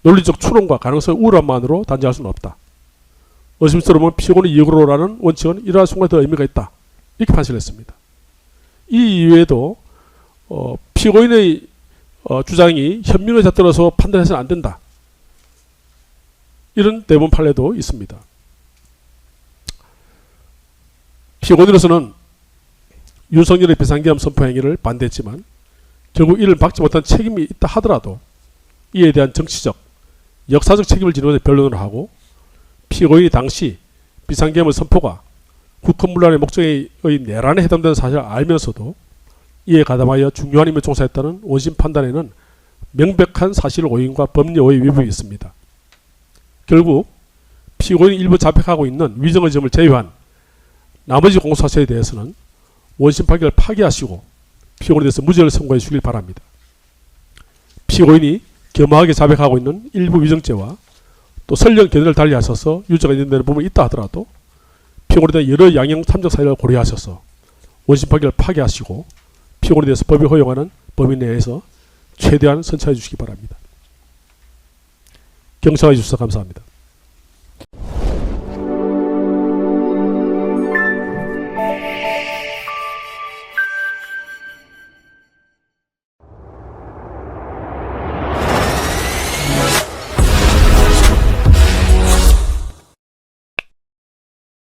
논리적 추론과 가능성의 우월함만으로 단정할 수는 없다. 의심스러우면 피고인의 이익으로라는 원칙은 이러한 순간에 더 의미가 있다. 이렇게 판시를 했습니다. 이 이외에도 피고인의 주장이 현민에 잣들어서 판단해서는 안 된다. 이런 대법원 판례도 있습니다. 피고인으로서는 윤석열의 비상계엄 선포 행위를 반대했지만 결국 이를 막지 못한 책임이 있다 하더라도 이에 대한 정치적, 역사적 책임을 지는 변론을 하고 피고인이 당시 비상계엄의 선포가 국헌문란의 목적의 내란에 해당되는 사실을 알면서도 이에 가담하여 중요한 임무에 종사했다는 원심 판단에는 명백한 사실 오인과 법리 오해 위법이 있습니다. 결국 피고인이 일부 자백하고 있는 위정의 점을 제외한 나머지 공소사실에 대해서는 원심 판결을 파기하시고 피고인에 대해서 무죄를 선고해 주길 바랍니다. 피고인이 겸허하게 자백하고 있는 일부 위정죄와 또 설령 견해를 달리하셔서 유죄가 인정되는 부분이 있다 하더라도 피고인에 대한 여러 양형 탐정 사유를 고려하셔서 원심 판결을 파기하시고 피고인에 대해서 법이 허용하는 범위 내에서 최대한 선처해 주시기 바랍니다. 경청해 주셔서 감사합니다.